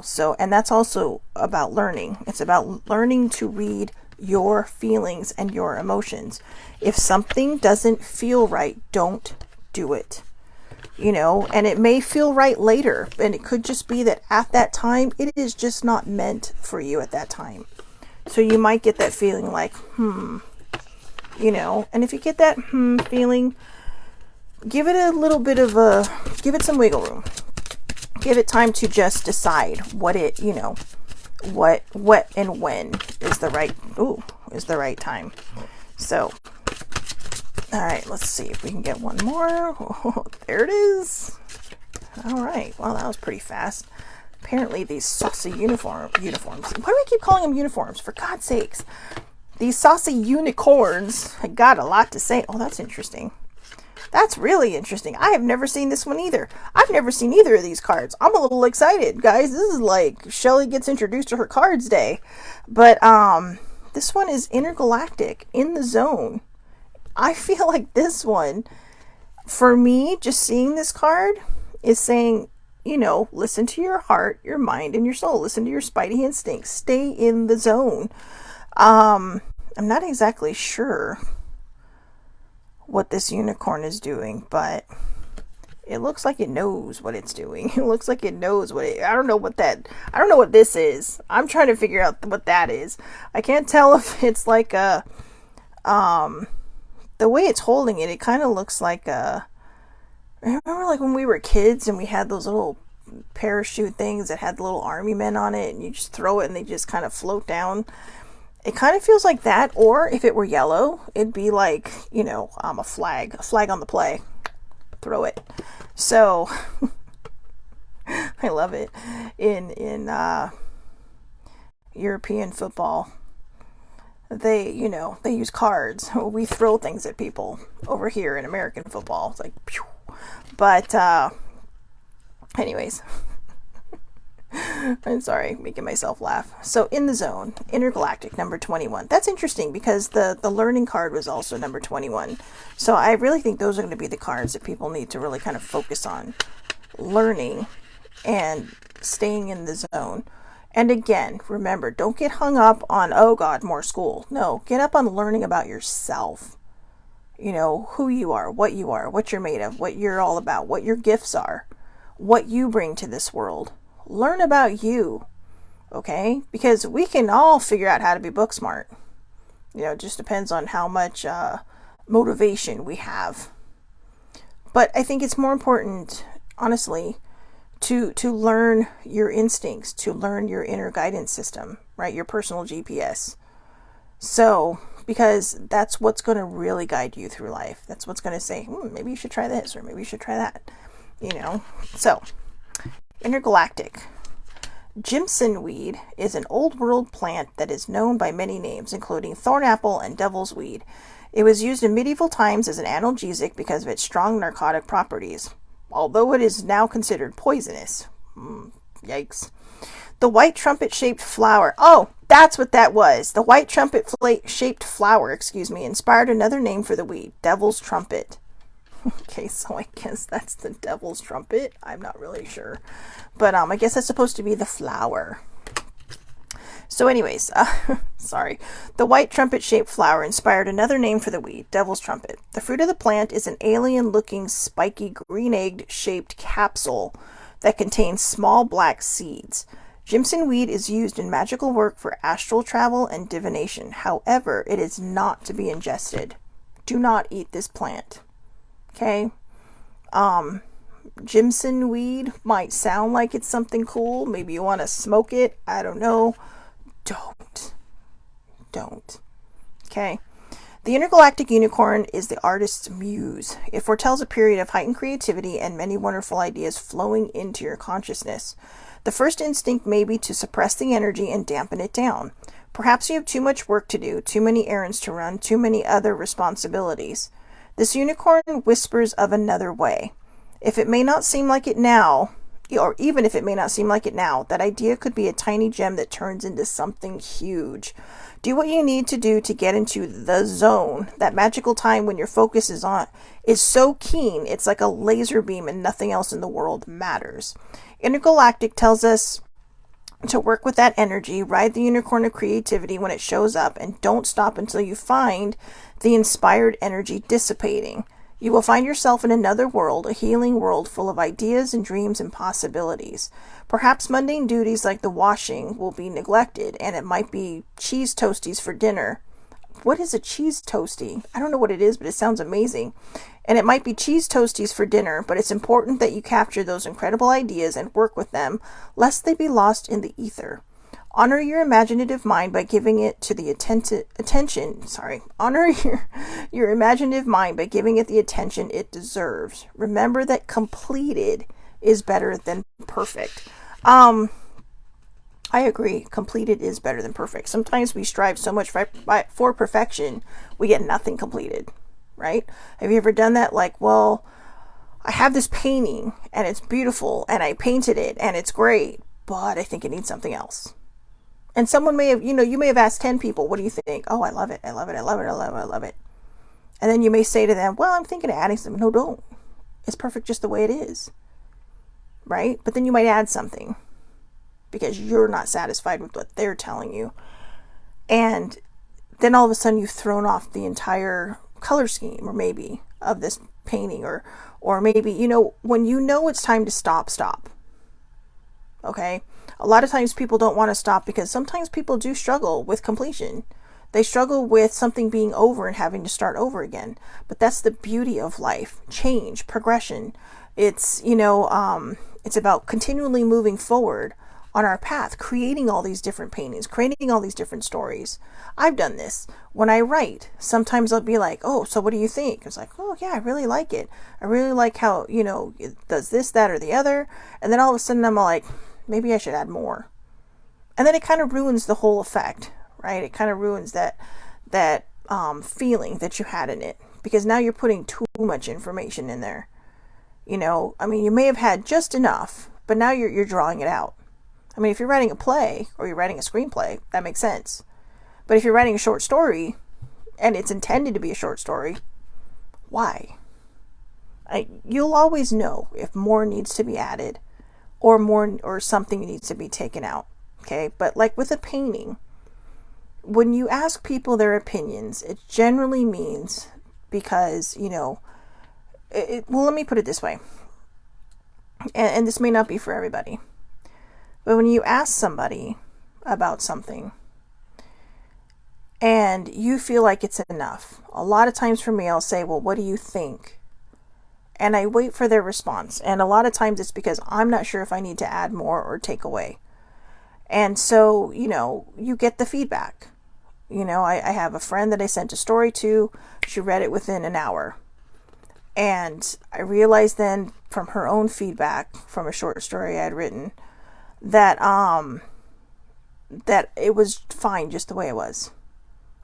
So, and that's also about learning. It's about learning to read your feelings and your emotions. If something doesn't feel right, don't do it. And it may feel right later, and it could just be that at that time, it is just not meant for you at that time. So you might get that feeling like, and if you get that feeling, give it give it some wiggle room. Give it time to just decide what and when is the right time. So, all right, let's see if we can get one more. Oh, there it is. All right. Well, that was pretty fast. Apparently these saucy uniforms. Why do we keep calling them uniforms? For God's sakes. These saucy unicorns got a lot to say. Oh, that's interesting. That's really interesting. I have never seen this one either. I've never seen either of these cards. I'm a little excited, guys. This is like Shelly gets introduced to her cards day. But this one is Intergalactic, in the zone. I feel like this one, For me, just seeing this card is saying, listen to your heart, your mind, and your soul. Listen to your spidey instincts. Stay in the zone. I'm not exactly sure what this unicorn is doing, but it looks like it knows what it's doing. It looks like it knows I don't know what this is. I'm trying to figure out what that is. I can't tell if it's like the way it's holding it kind of looks like remember like when we were kids and we had those little parachute things that had little army men on it, and you just throw it and they just kind of float down. It kind of feels like that, or if it were yellow, it'd be like, a flag on the play. Throw it. So, I love it. In European football, they use cards. We throw things at people. Over here in American football, it's like, pew. But, anyways. I'm sorry, making myself laugh. So, in the zone, intergalactic, number 21. That's interesting because the learning card was also number 21. So I really think those are going to be the cards that people need to really kind of focus on. Learning and staying in the zone. And again, remember, don't get hung up on, oh God, more school. No, get up on learning about yourself. Who you are, what you're made of, what you're all about, what your gifts are, what you bring to this world. Learn about you, okay? Because we can all figure out how to be book smart. It just depends on how much motivation we have. But I think it's more important, honestly, to learn your instincts, to learn your inner guidance system, right? Your personal GPS. So, because that's what's going to really guide you through life. That's what's going to say, maybe you should try this, or maybe you should try that, So, intergalactic. Jimson weed is an old world plant that is known by many names, including thornapple and devil's weed. It was used in medieval times as an analgesic because of its strong narcotic properties, although it is now considered poisonous. Yikes. The white trumpet-shaped flower. Oh, that's what that was. The white trumpet-shaped flower, inspired another name for the weed, devil's trumpet. Okay, so I guess that's the devil's trumpet. I'm not really sure. But I guess that's supposed to be the flower. So anyways, sorry. The white trumpet-shaped flower inspired another name for the weed, devil's trumpet. The fruit of the plant is an alien-looking, spiky, green-egged shaped capsule that contains small black seeds. Jimson weed is used in magical work for astral travel and divination. However, it is not to be ingested. Do not eat this plant. Okay? Jimson weed might sound like it's something cool. Maybe you want to smoke it. I don't know. Don't. Okay? The intergalactic unicorn is the artist's muse. It foretells a period of heightened creativity and many wonderful ideas flowing into your consciousness. The first instinct may be to suppress the energy and dampen it down. Perhaps you have too much work to do, too many errands to run, too many other responsibilities. This unicorn whispers of another way. If it may not seem like it now, or even if it may not seem like it now, that idea could be a tiny gem that turns into something huge. Do what you need to do to get into the zone, that magical time when your focus is so keen, it's like a laser beam and nothing else in the world matters. Intergalactic tells us to work with that energy, ride the unicorn of creativity when it shows up, and don't stop until you find the inspired energy dissipating. You will find yourself in another world, a healing world full of ideas and dreams and possibilities. Perhaps mundane duties like the washing will be neglected, and it might be cheese toasties for dinner. What is a cheese toastie? I don't know what it is, but it sounds amazing. And it might be cheese toasties for dinner, but it's important that you capture those incredible ideas and work with them, lest they be lost in the ether. Honor your imaginative mind by giving it to the attention. Honor your imaginative mind by giving it the attention it deserves. Remember that completed is better than perfect. I agree. Completed is better than perfect. Sometimes we strive so much for perfection, we get nothing completed, right? Have you ever done that? Like, well, I have this painting and it's beautiful and I painted it and it's great, but I think it needs something else. And someone may have, you may have asked 10 people, what do you think? Oh, I love it. I love it. I love it. I love it. I love it. And then you may say to them, well, I'm thinking of adding some. No, don't. It's perfect just the way it is, right? But then you might add something because you're not satisfied with what they're telling you. And then all of a sudden you've thrown off the entire color scheme, or maybe of this painting, or maybe, when you know it's time to stop. Okay? A lot of times people don't want to stop because sometimes people do struggle with completion. They struggle with something being over and having to start over again. But that's the beauty of life. Change, progression. It's, it's about continually moving forward on our path, creating all these different paintings, creating all these different stories. I've done this. When I write, sometimes I'll be like, oh, so what do you think? It's like, oh yeah, I really like it. I really like how, it does this, that, or the other. And then all of a sudden I'm like, maybe I should add more. And then it kind of ruins the whole effect, right? It kind of ruins that feeling that you had in it, because now you're putting too much information in there. You may have had just enough, but now you're drawing it out. I mean, if you're writing a play or you're writing a screenplay, that makes sense. But if you're writing a short story and it's intended to be a short story, why? You'll always know if more needs to be added or something needs to be taken out. Okay. But like with a painting, when you ask people their opinions, it generally means because, well, let me put it this way. And this may not be for everybody. But when you ask somebody about something and you feel like it's enough, a lot of times for me, I'll say, well, what do you think? And I wait for their response. And a lot of times it's because I'm not sure if I need to add more or take away. And so, you get the feedback. I have a friend that I sent a story to. She read it within an hour. And I realized then from her own feedback from a short story I had written that it was fine just the way it was.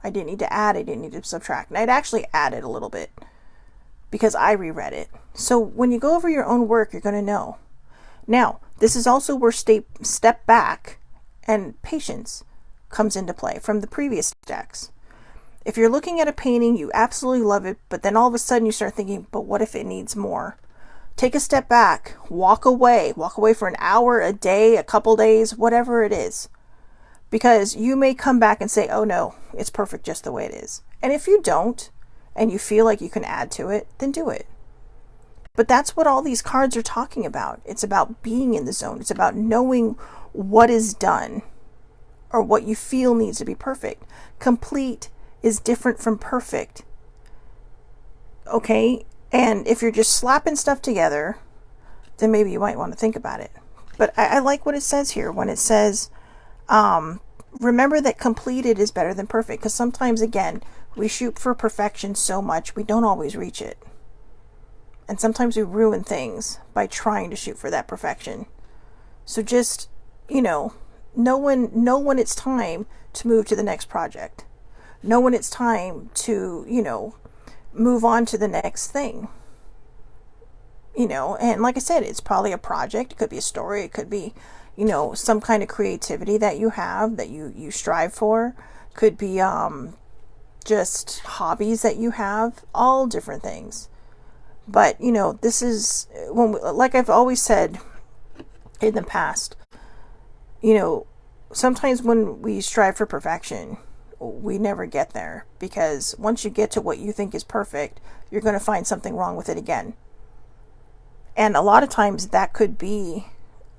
I didn't need to add, I didn't need to subtract. And I'd actually added a little bit because I reread it. So when you go over your own work, you're going to know. Now, this is also where step back and patience comes into play from the previous decks. If you're looking at a painting, you absolutely love it, but then all of a sudden you start thinking, but what if it needs more? Take a step back, walk away for an hour, a day, a couple days, whatever it is. Because you may come back and say, oh no, it's perfect just the way it is. And if you don't, and you feel like you can add to it, then do it. But that's what all these cards are talking about. It's about being in the zone. It's about knowing what is done or what you feel needs to be perfect. Complete is different from perfect. Okay? And if you're just slapping stuff together, then maybe you might want to think about it. But I like what it says here when it says, remember that completed is better than perfect. Because sometimes, again, we shoot for perfection so much, we don't always reach it. And sometimes we ruin things by trying to shoot for that perfection. So just, know when it's time to move to the next project. Know when it's time to, move on to the next thing. And like I said, it's probably a project. It could be a story. It could be, some kind of creativity that you have, that you strive for. Could be just hobbies that you have, all different things. But, this is, like I've always said in the past, sometimes when we strive for perfection, we never get there, because once you get to what you think is perfect, you're going to find something wrong with it again. And a lot of times that could be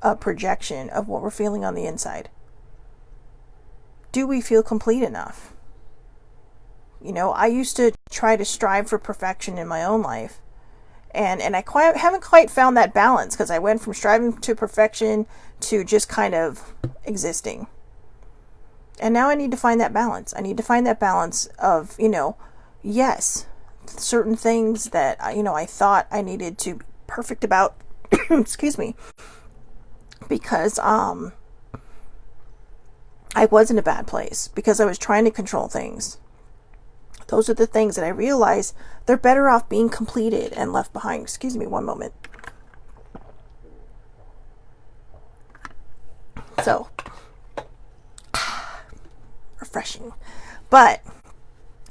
a projection of what we're feeling on the inside. Do we feel complete enough? I used to try to strive for perfection in my own life. And I haven't quite found that balance, because I went from striving to perfection to just kind of existing. And now I need to find that balance. I need to find that balance of, yes, certain things that, I thought I needed to be perfect about, excuse me, because I was in a bad place, because I was trying to control things. Those are the things that I realized they're better off being completed and left behind. Excuse me, one moment. So, refreshing. But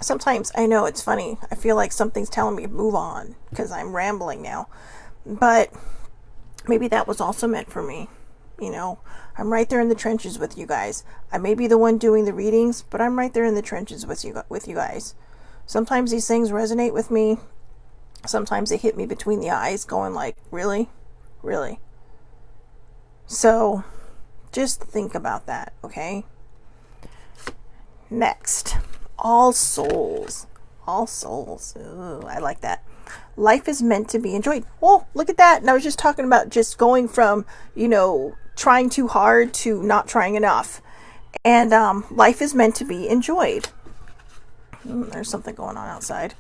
sometimes, I know it's funny, I feel like something's telling me to move on because I'm rambling now. But maybe that was also meant for me. You know, I'm right there in the trenches with you guys. I may be the one doing the readings, but I'm right there in the trenches with you guys. Sometimes these things resonate with me. Sometimes they hit me between the eyes, going like, really? Really? So just think about that, okay? Next, all souls. All souls. Ooh, I like that. Life is meant to be enjoyed. Oh, look at that. And I was just talking about just going from, trying too hard to not trying enough. And life is meant to be enjoyed. There's something going on outside.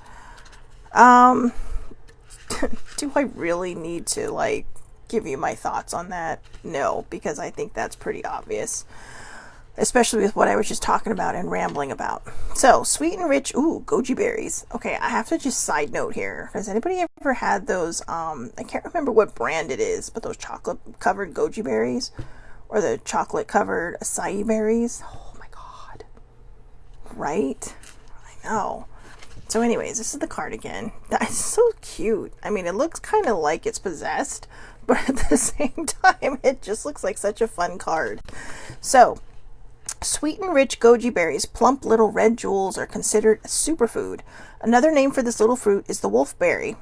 Do I really need to give you my thoughts on that? No, because I think that's pretty obvious, especially with what I was just talking about and rambling about. So, sweet and rich, goji berries. Okay, I have to just side note here. Has anybody ever had those, I can't remember what brand it is, but those chocolate covered goji berries or the chocolate covered acai berries? Oh my God. Right? I know. So anyways, this is the card again. That's so cute. I mean, it looks kind of like it's possessed, but at the same time, it just looks like such a fun card. So, sweet and rich goji berries, plump little red jewels, are considered a superfood. Another name for this little fruit is the wolfberry.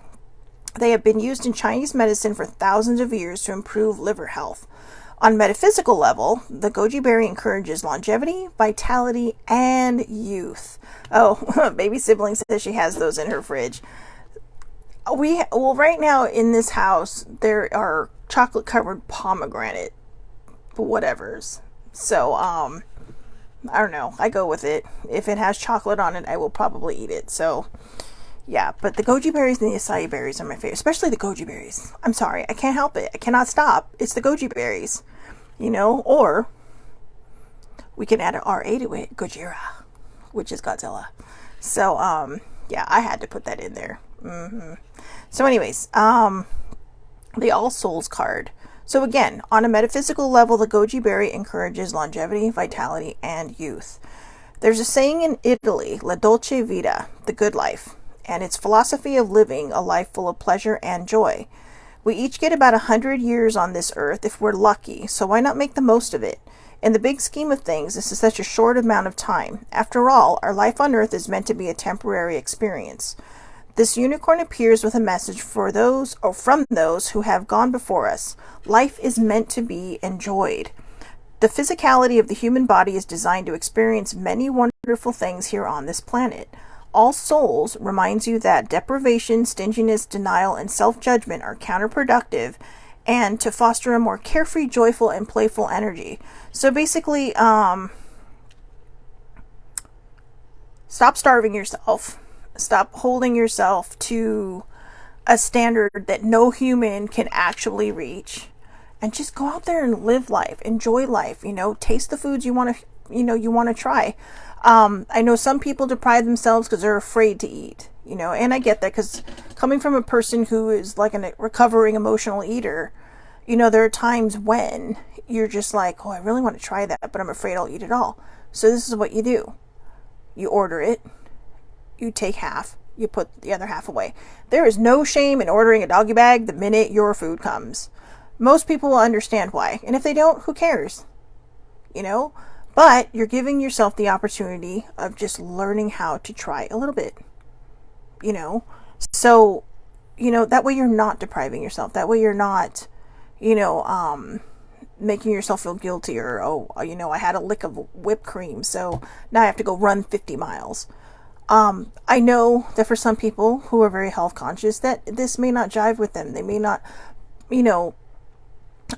They have been used in Chinese medicine for thousands of years to improve liver health. On metaphysical level, the goji berry encourages longevity, vitality, and youth. Oh, baby sibling says she has those in her fridge. Right now in this house, there are chocolate covered pomegranate whatevers. So, I don't know. I go with it. If it has chocolate on it, I will probably eat it. So, yeah. But the goji berries and the acai berries are my favorite, especially the goji berries. I'm sorry. I can't help it. I cannot stop. It's the goji berries. Or we can add an RA to it, Gojira, which is Godzilla. So, yeah, I had to put that in there. So anyways, the All Souls card. So again, on a metaphysical level, the goji berry encourages longevity, vitality, and youth. There's a saying in Italy, La Dolce Vita, the good life, and its philosophy of living a life full of pleasure and joy. We each get about 100 years on this earth if we're lucky, so why not make the most of it? In the big scheme of things, this is such a short amount of time. After all, our life on earth is meant to be a temporary experience. This unicorn appears with a message from those who have gone before us. Life is meant to be enjoyed. The physicality of the human body is designed to experience many wonderful things here on this planet. All Souls reminds you that deprivation, stinginess, denial, and self-judgment are counterproductive, and to foster a more carefree, joyful, and playful energy. So basically, stop starving yourself. Stop holding yourself to a standard that no human can actually reach. And just go out there and live life. Enjoy life. Taste the foods you want to try. I know some people deprive themselves because they're afraid to eat, and I get that, because coming from a person who is like a recovering emotional eater, there are times when you're just like, oh, I really want to try that, but I'm afraid I'll eat it all. So this is what you do. You order it, you take half, you put the other half away. There is no shame in ordering a doggy bag the minute your food comes. Most people will understand why. And if they don't, who cares? But you're giving yourself the opportunity of just learning how to try a little bit, So, that way you're not depriving yourself. That way you're not, making yourself feel guilty, or, I had a lick of whipped cream, so now I have to go run 50 miles. I know that for some people who are very health conscious, that this may not jive with them. They may not,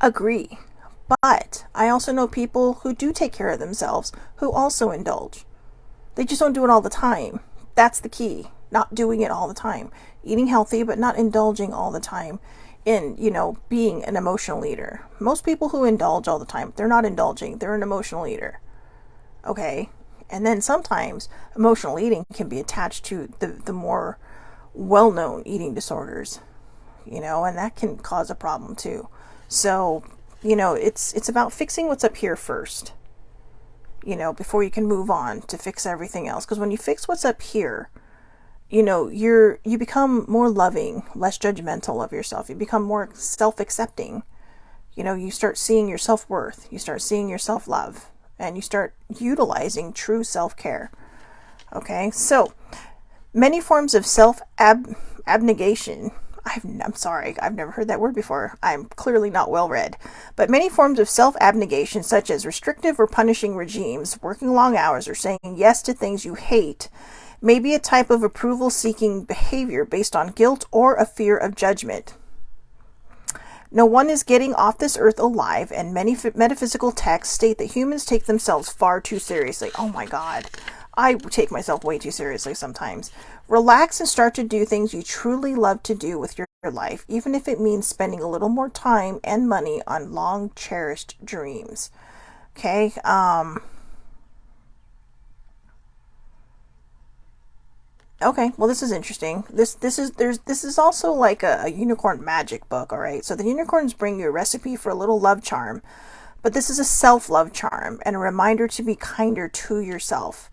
agree. But I also know people who do take care of themselves who also indulge. They just don't do it all the time. That's the key. Not doing it all the time. Eating healthy, but not indulging all the time in, being an emotional eater. Most people who indulge all the time, they're not indulging. They're an emotional eater. Okay? And then sometimes emotional eating can be attached to the more well-known eating disorders, and that can cause a problem too. So, it's about fixing what's up here first, before you can move on to fix everything else. Because when you fix what's up here, you become more loving, less judgmental of yourself. You become more self-accepting. You start seeing your self-worth, you start seeing your self-love, and you start utilizing true self-care. Okay, so many forms of self-abnegation. I'm sorry, I've never heard that word before. I'm clearly not well read. But many forms of self-abnegation, such as restrictive or punishing regimes, working long hours, or saying yes to things you hate, may be a type of approval-seeking behavior based on guilt or a fear of judgment. No one is getting off this earth alive, and many metaphysical texts state that humans take themselves far too seriously. Oh my God. I take myself way too seriously sometimes. Relax and start to do things you truly love to do with your life, even if it means spending a little more time and money on long cherished dreams. Okay? Okay, well, this is interesting. This is also like a unicorn magic book, all right? So the unicorns bring you a recipe for a little love charm, but this is a self-love charm and a reminder to be kinder to yourself.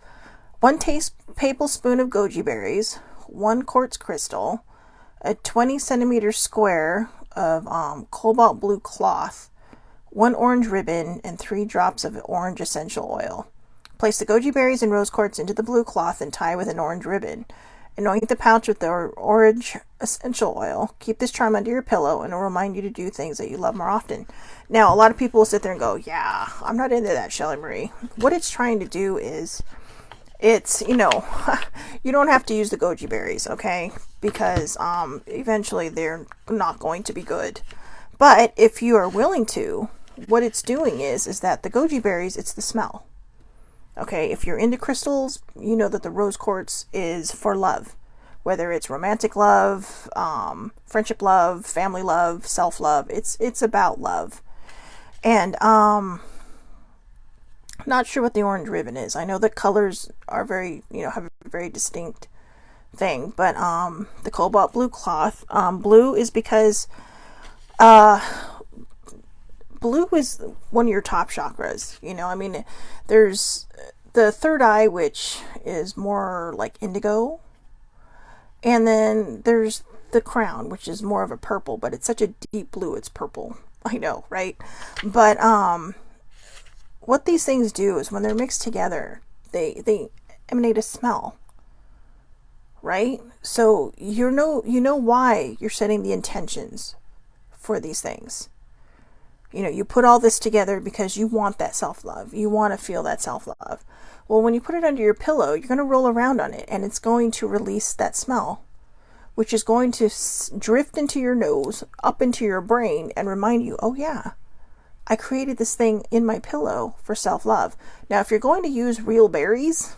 1 tablespoon of goji berries, 1 quartz crystal, a 20 centimeter square of cobalt blue cloth, 1 orange ribbon, and 3 drops of orange essential oil. Place the goji berries and rose quartz into the blue cloth and tie with an orange ribbon. Anoint the pouch with the orange essential oil. Keep this charm under your pillow, and it will remind you to do things that you love more often. Now, a lot of people will sit there and go, yeah, I'm not into that, Shelly Marie. What it's trying to do is, you don't have to use the goji berries, okay? Because eventually they're not going to be good. But if you are willing to, what it's doing is that the goji berries, it's the smell. Okay, if you're into crystals, you know that the rose quartz is for love. Whether it's romantic love, friendship love, family love, self-love, it's about love. And not sure what the orange ribbon is. I know the colors are very, have a very distinct thing. But the cobalt blue cloth, blue is because blue is one of your top chakras. There's the third eye, which is more like indigo. And then there's the crown, which is more of a purple, but it's such a deep blue, it's purple. I know, right? But what these things do is when they're mixed together, they emanate a smell. Right? So you know why you're setting the intentions for these things. You put all this together because you want that self-love. You want to feel that self-love. Well, when you put it under your pillow, you're going to roll around on it, and it's going to release that smell, which is going to drift into your nose, up into your brain, and remind you, oh yeah, I created this thing in my pillow for self-love. Now, if you're going to use real berries,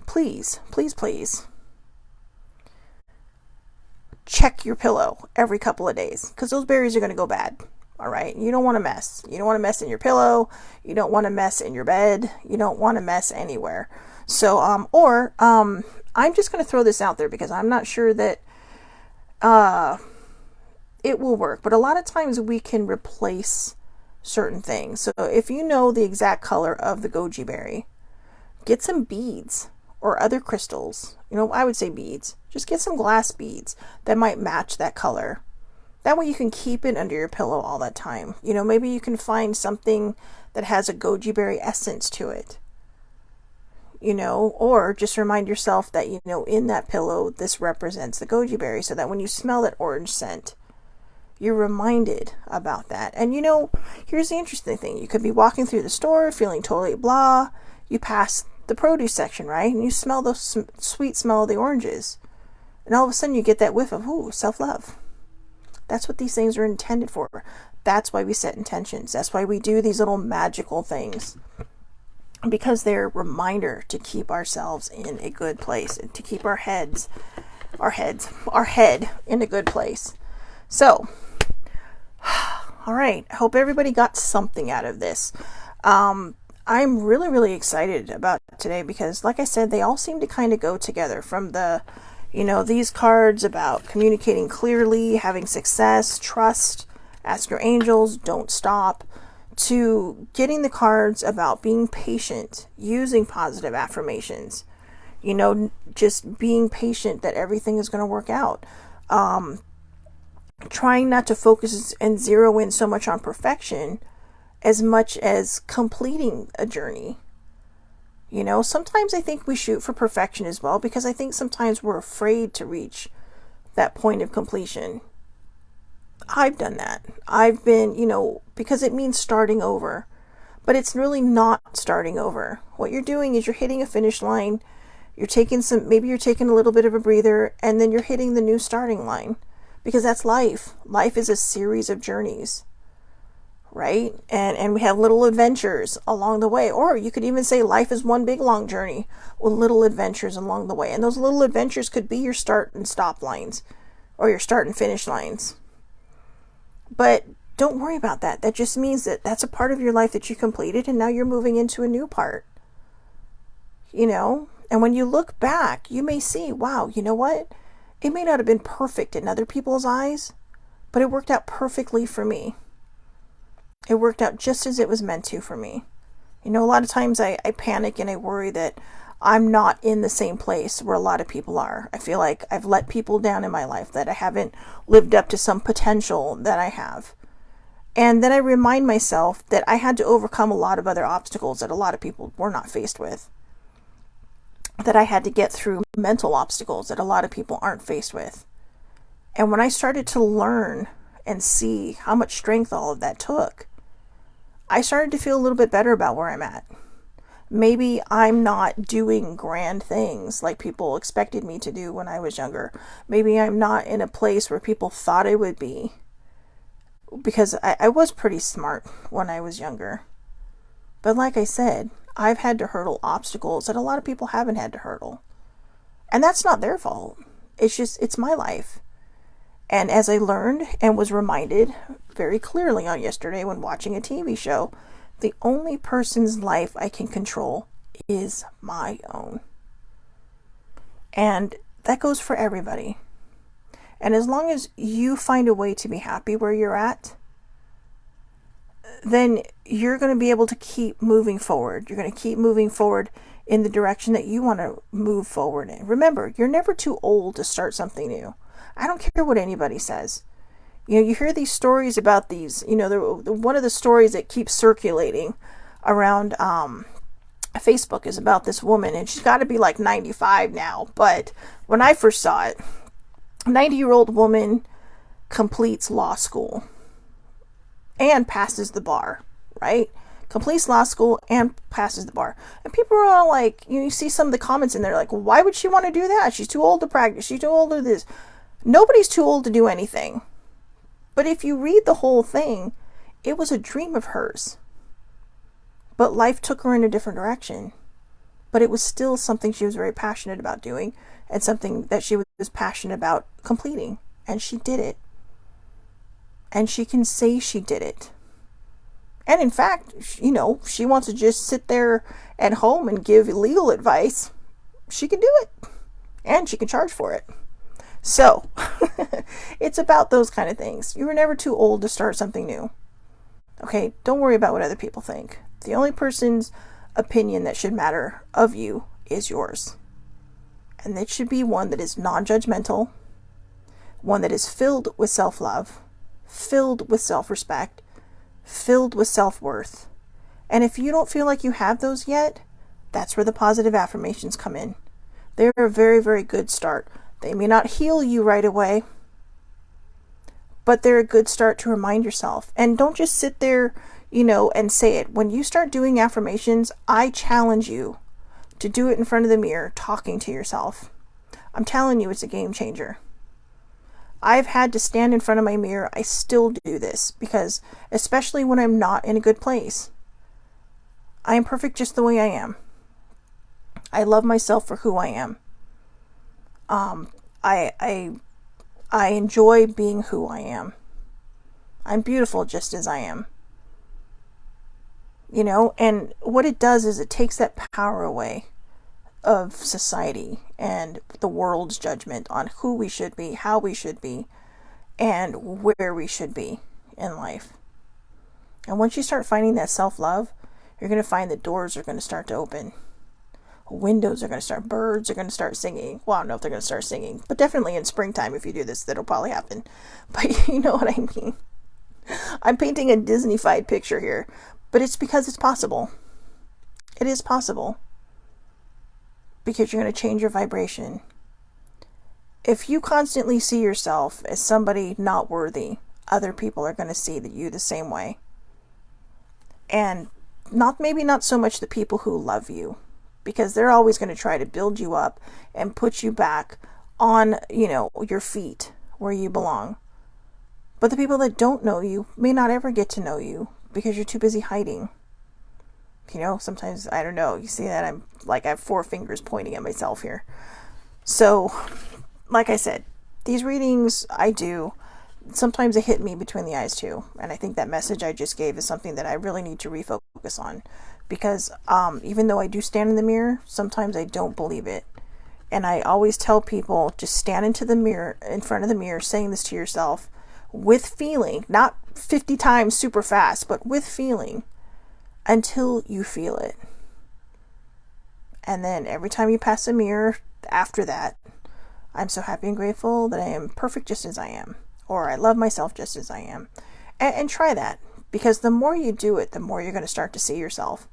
please, please, please, check your pillow every couple of days, because those berries are going to go bad. All right. You don't want to mess. You don't want to mess in your pillow. You don't want to mess in your bed. You don't want to mess anywhere. So, I'm just going to throw this out there because I'm not sure that, it will work. But a lot of times we can replace certain things. So if you know the exact color of the goji berry, get some beads or other crystals. I would say beads. Just get some glass beads that might match that color. That way you can keep it under your pillow all that time. Maybe you can find something that has a goji berry essence to it. Or just remind yourself that, in that pillow, this represents the goji berry, so that when you smell that orange scent, you're reminded about that. And here's the interesting thing. You could be walking through the store, feeling totally blah. You pass the produce section, right? And you smell the sweet smell of the oranges. And all of a sudden you get that whiff of, ooh, self-love. That's what these things are intended for. That's why we set intentions. That's why we do these little magical things. Because they're a reminder to keep ourselves in a good place and to keep our head in a good place. So, all right. I hope everybody got something out of this. I'm really, really excited about today because, like I said, they all seem to kind of go together. From the, these cards about communicating clearly, having success, trust, ask your angels, don't stop, to getting the cards about being patient, using positive affirmations, Just being patient that everything is going to work out. Trying not to focus and zero in so much on perfection as much as completing a journey. Sometimes I think we shoot for perfection as well, because I think sometimes we're afraid to reach that point of completion. I've done that. I've been, because it means starting over. But it's really not starting over. What you're doing is you're hitting a finish line. Maybe you're taking a little bit of a breather, and then you're hitting the new starting line. Because that's life. Life is a series of journeys. Right? And we have little adventures along the way. Or you could even say life is one big long journey with little adventures along the way. And those little adventures could be your start and stop lines, or your start and finish lines. But don't worry about that. That just means that that's a part of your life that you completed, and now you're moving into a new part. And when you look back, you may see, wow, you know what? It may not have been perfect in other people's eyes, but it worked out perfectly for me. It worked out just as it was meant to for me. A lot of times I panic and I worry that I'm not in the same place where a lot of people are. I feel like I've let people down in my life, that I haven't lived up to some potential that I have. And then I remind myself that I had to overcome a lot of other obstacles that a lot of people were not faced with. That I had to get through mental obstacles that a lot of people aren't faced with. And when I started to learn and see how much strength all of that took, I started to feel a little bit better about where I'm at. Maybe I'm not doing grand things like people expected me to do when I was younger. Maybe I'm not in a place where people thought I would be. Because I was pretty smart when I was younger. But like I said, I've had to hurdle obstacles that a lot of people haven't had to hurdle. And that's not their fault. It's my life. And as I learned and was reminded very clearly on yesterday when watching a TV show, the only person's life I can control is my own. And that goes for everybody. And as long as you find a way to be happy where you're at, then you're going to be able to keep moving forward. You're going to keep moving forward in the direction that you want to move forward in. Remember, you're never too old to start something new. I don't care what anybody says. You hear these stories about these, one of the stories that keeps circulating around Facebook is about this woman, and she's got to be like 95 now. But when I first saw it, a 90-year-old woman completes law school and passes the bar, right? Completes law school and passes the bar. And people are all like, you see some of the comments in there like, why would she want to do that? She's too old to practice. She's too old to do this. Nobody's too old to do anything. But if you read the whole thing, it was a dream of hers. But life took her in a different direction. But it was still something she was very passionate about doing, and something that she was passionate about completing. And she did it. And she can say she did it. And in fact, she wants to just sit there at home and give legal advice. She can do it. And she can charge for it. So, it's about those kind of things. You were never too old to start something new. Okay, don't worry about what other people think. The only person's opinion that should matter of you is yours. And it should be one that is non-judgmental, one that is filled with self-love, filled with self-respect, filled with self-worth. And if you don't feel like you have those yet, that's where the positive affirmations come in. They're a very, very good start. They may not heal you right away, but they're a good start to remind yourself. And don't just sit there, and say it. When you start doing affirmations, I challenge you to do it in front of the mirror, talking to yourself. I'm telling you, it's a game changer. I've had to stand in front of my mirror. I still do this because, especially when I'm not in a good place, I am perfect just the way I am. I love myself for who I am. I enjoy being who I am. I'm beautiful just as I am. And what it does is it takes that power away of society and the world's judgment on who we should be, how we should be, and where we should be in life. And once you start finding that self-love, you're going to find that doors are going to start to open. windows are going to start, birds are going to start singing. Well, I don't know if they're going to start singing, but definitely in springtime, if you do this, that'll probably happen. But you know what I mean. I'm painting a Disney-fied picture here, but it's because it's possible. It is possible. Because you're going to change your vibration. If you constantly see yourself as somebody not worthy, other people are going to see you the same way. And maybe not so much the people who love you, because they're always going to try to build you up and put you back on, your feet where you belong. But the people that don't know you may not ever get to know you because you're too busy hiding. Sometimes, I don't know, you see that I have 4 fingers pointing at myself here. So, like I said, these readings I do, sometimes they hit me between the eyes too. And I think that message I just gave is something that I really need to refocus on. Because even though I do stand in the mirror, sometimes I don't believe it. And I always tell people, just stand in front of the mirror, saying this to yourself with feeling, not 50 times super fast, but with feeling until you feel it. And then every time you pass a mirror after that, I'm so happy and grateful that I am perfect just as I am. Or I love myself just as I am. And try that. Because the more you do it, the more you're going to start to see yourself.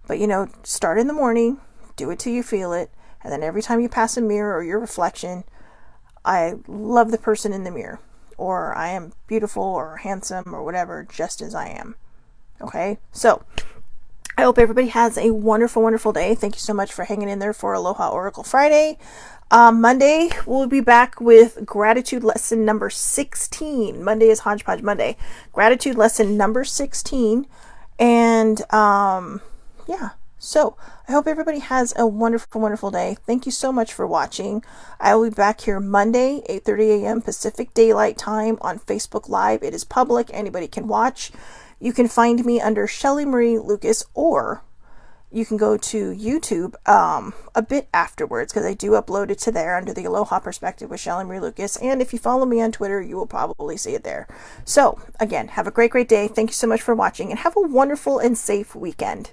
But start in the morning, do it till you feel it. And then every time you pass a mirror or your reflection, I love the person in the mirror. Or I am beautiful or handsome or whatever, just as I am. Okay? So, I hope everybody has a wonderful, wonderful day. Thank you so much for hanging in there for Aloha Oracle Friday. Monday, we'll be back with gratitude lesson number 16. Monday is Hodgepodge Monday. Gratitude lesson number 16. And, yeah. So, I hope everybody has a wonderful, wonderful day. Thank you so much for watching. I will be back here Monday, 8:30 a.m. Pacific Daylight Time on Facebook Live. It is public. Anybody can watch. You can find me under Shelly Marie Lucas, or you can go to YouTube a bit afterwards, because I do upload it to there under the Aloha Perspective with Shelly Marie Lucas. And if you follow me on Twitter, you will probably see it there. So, again, have a great, great day. Thank you so much for watching, and have a wonderful and safe weekend.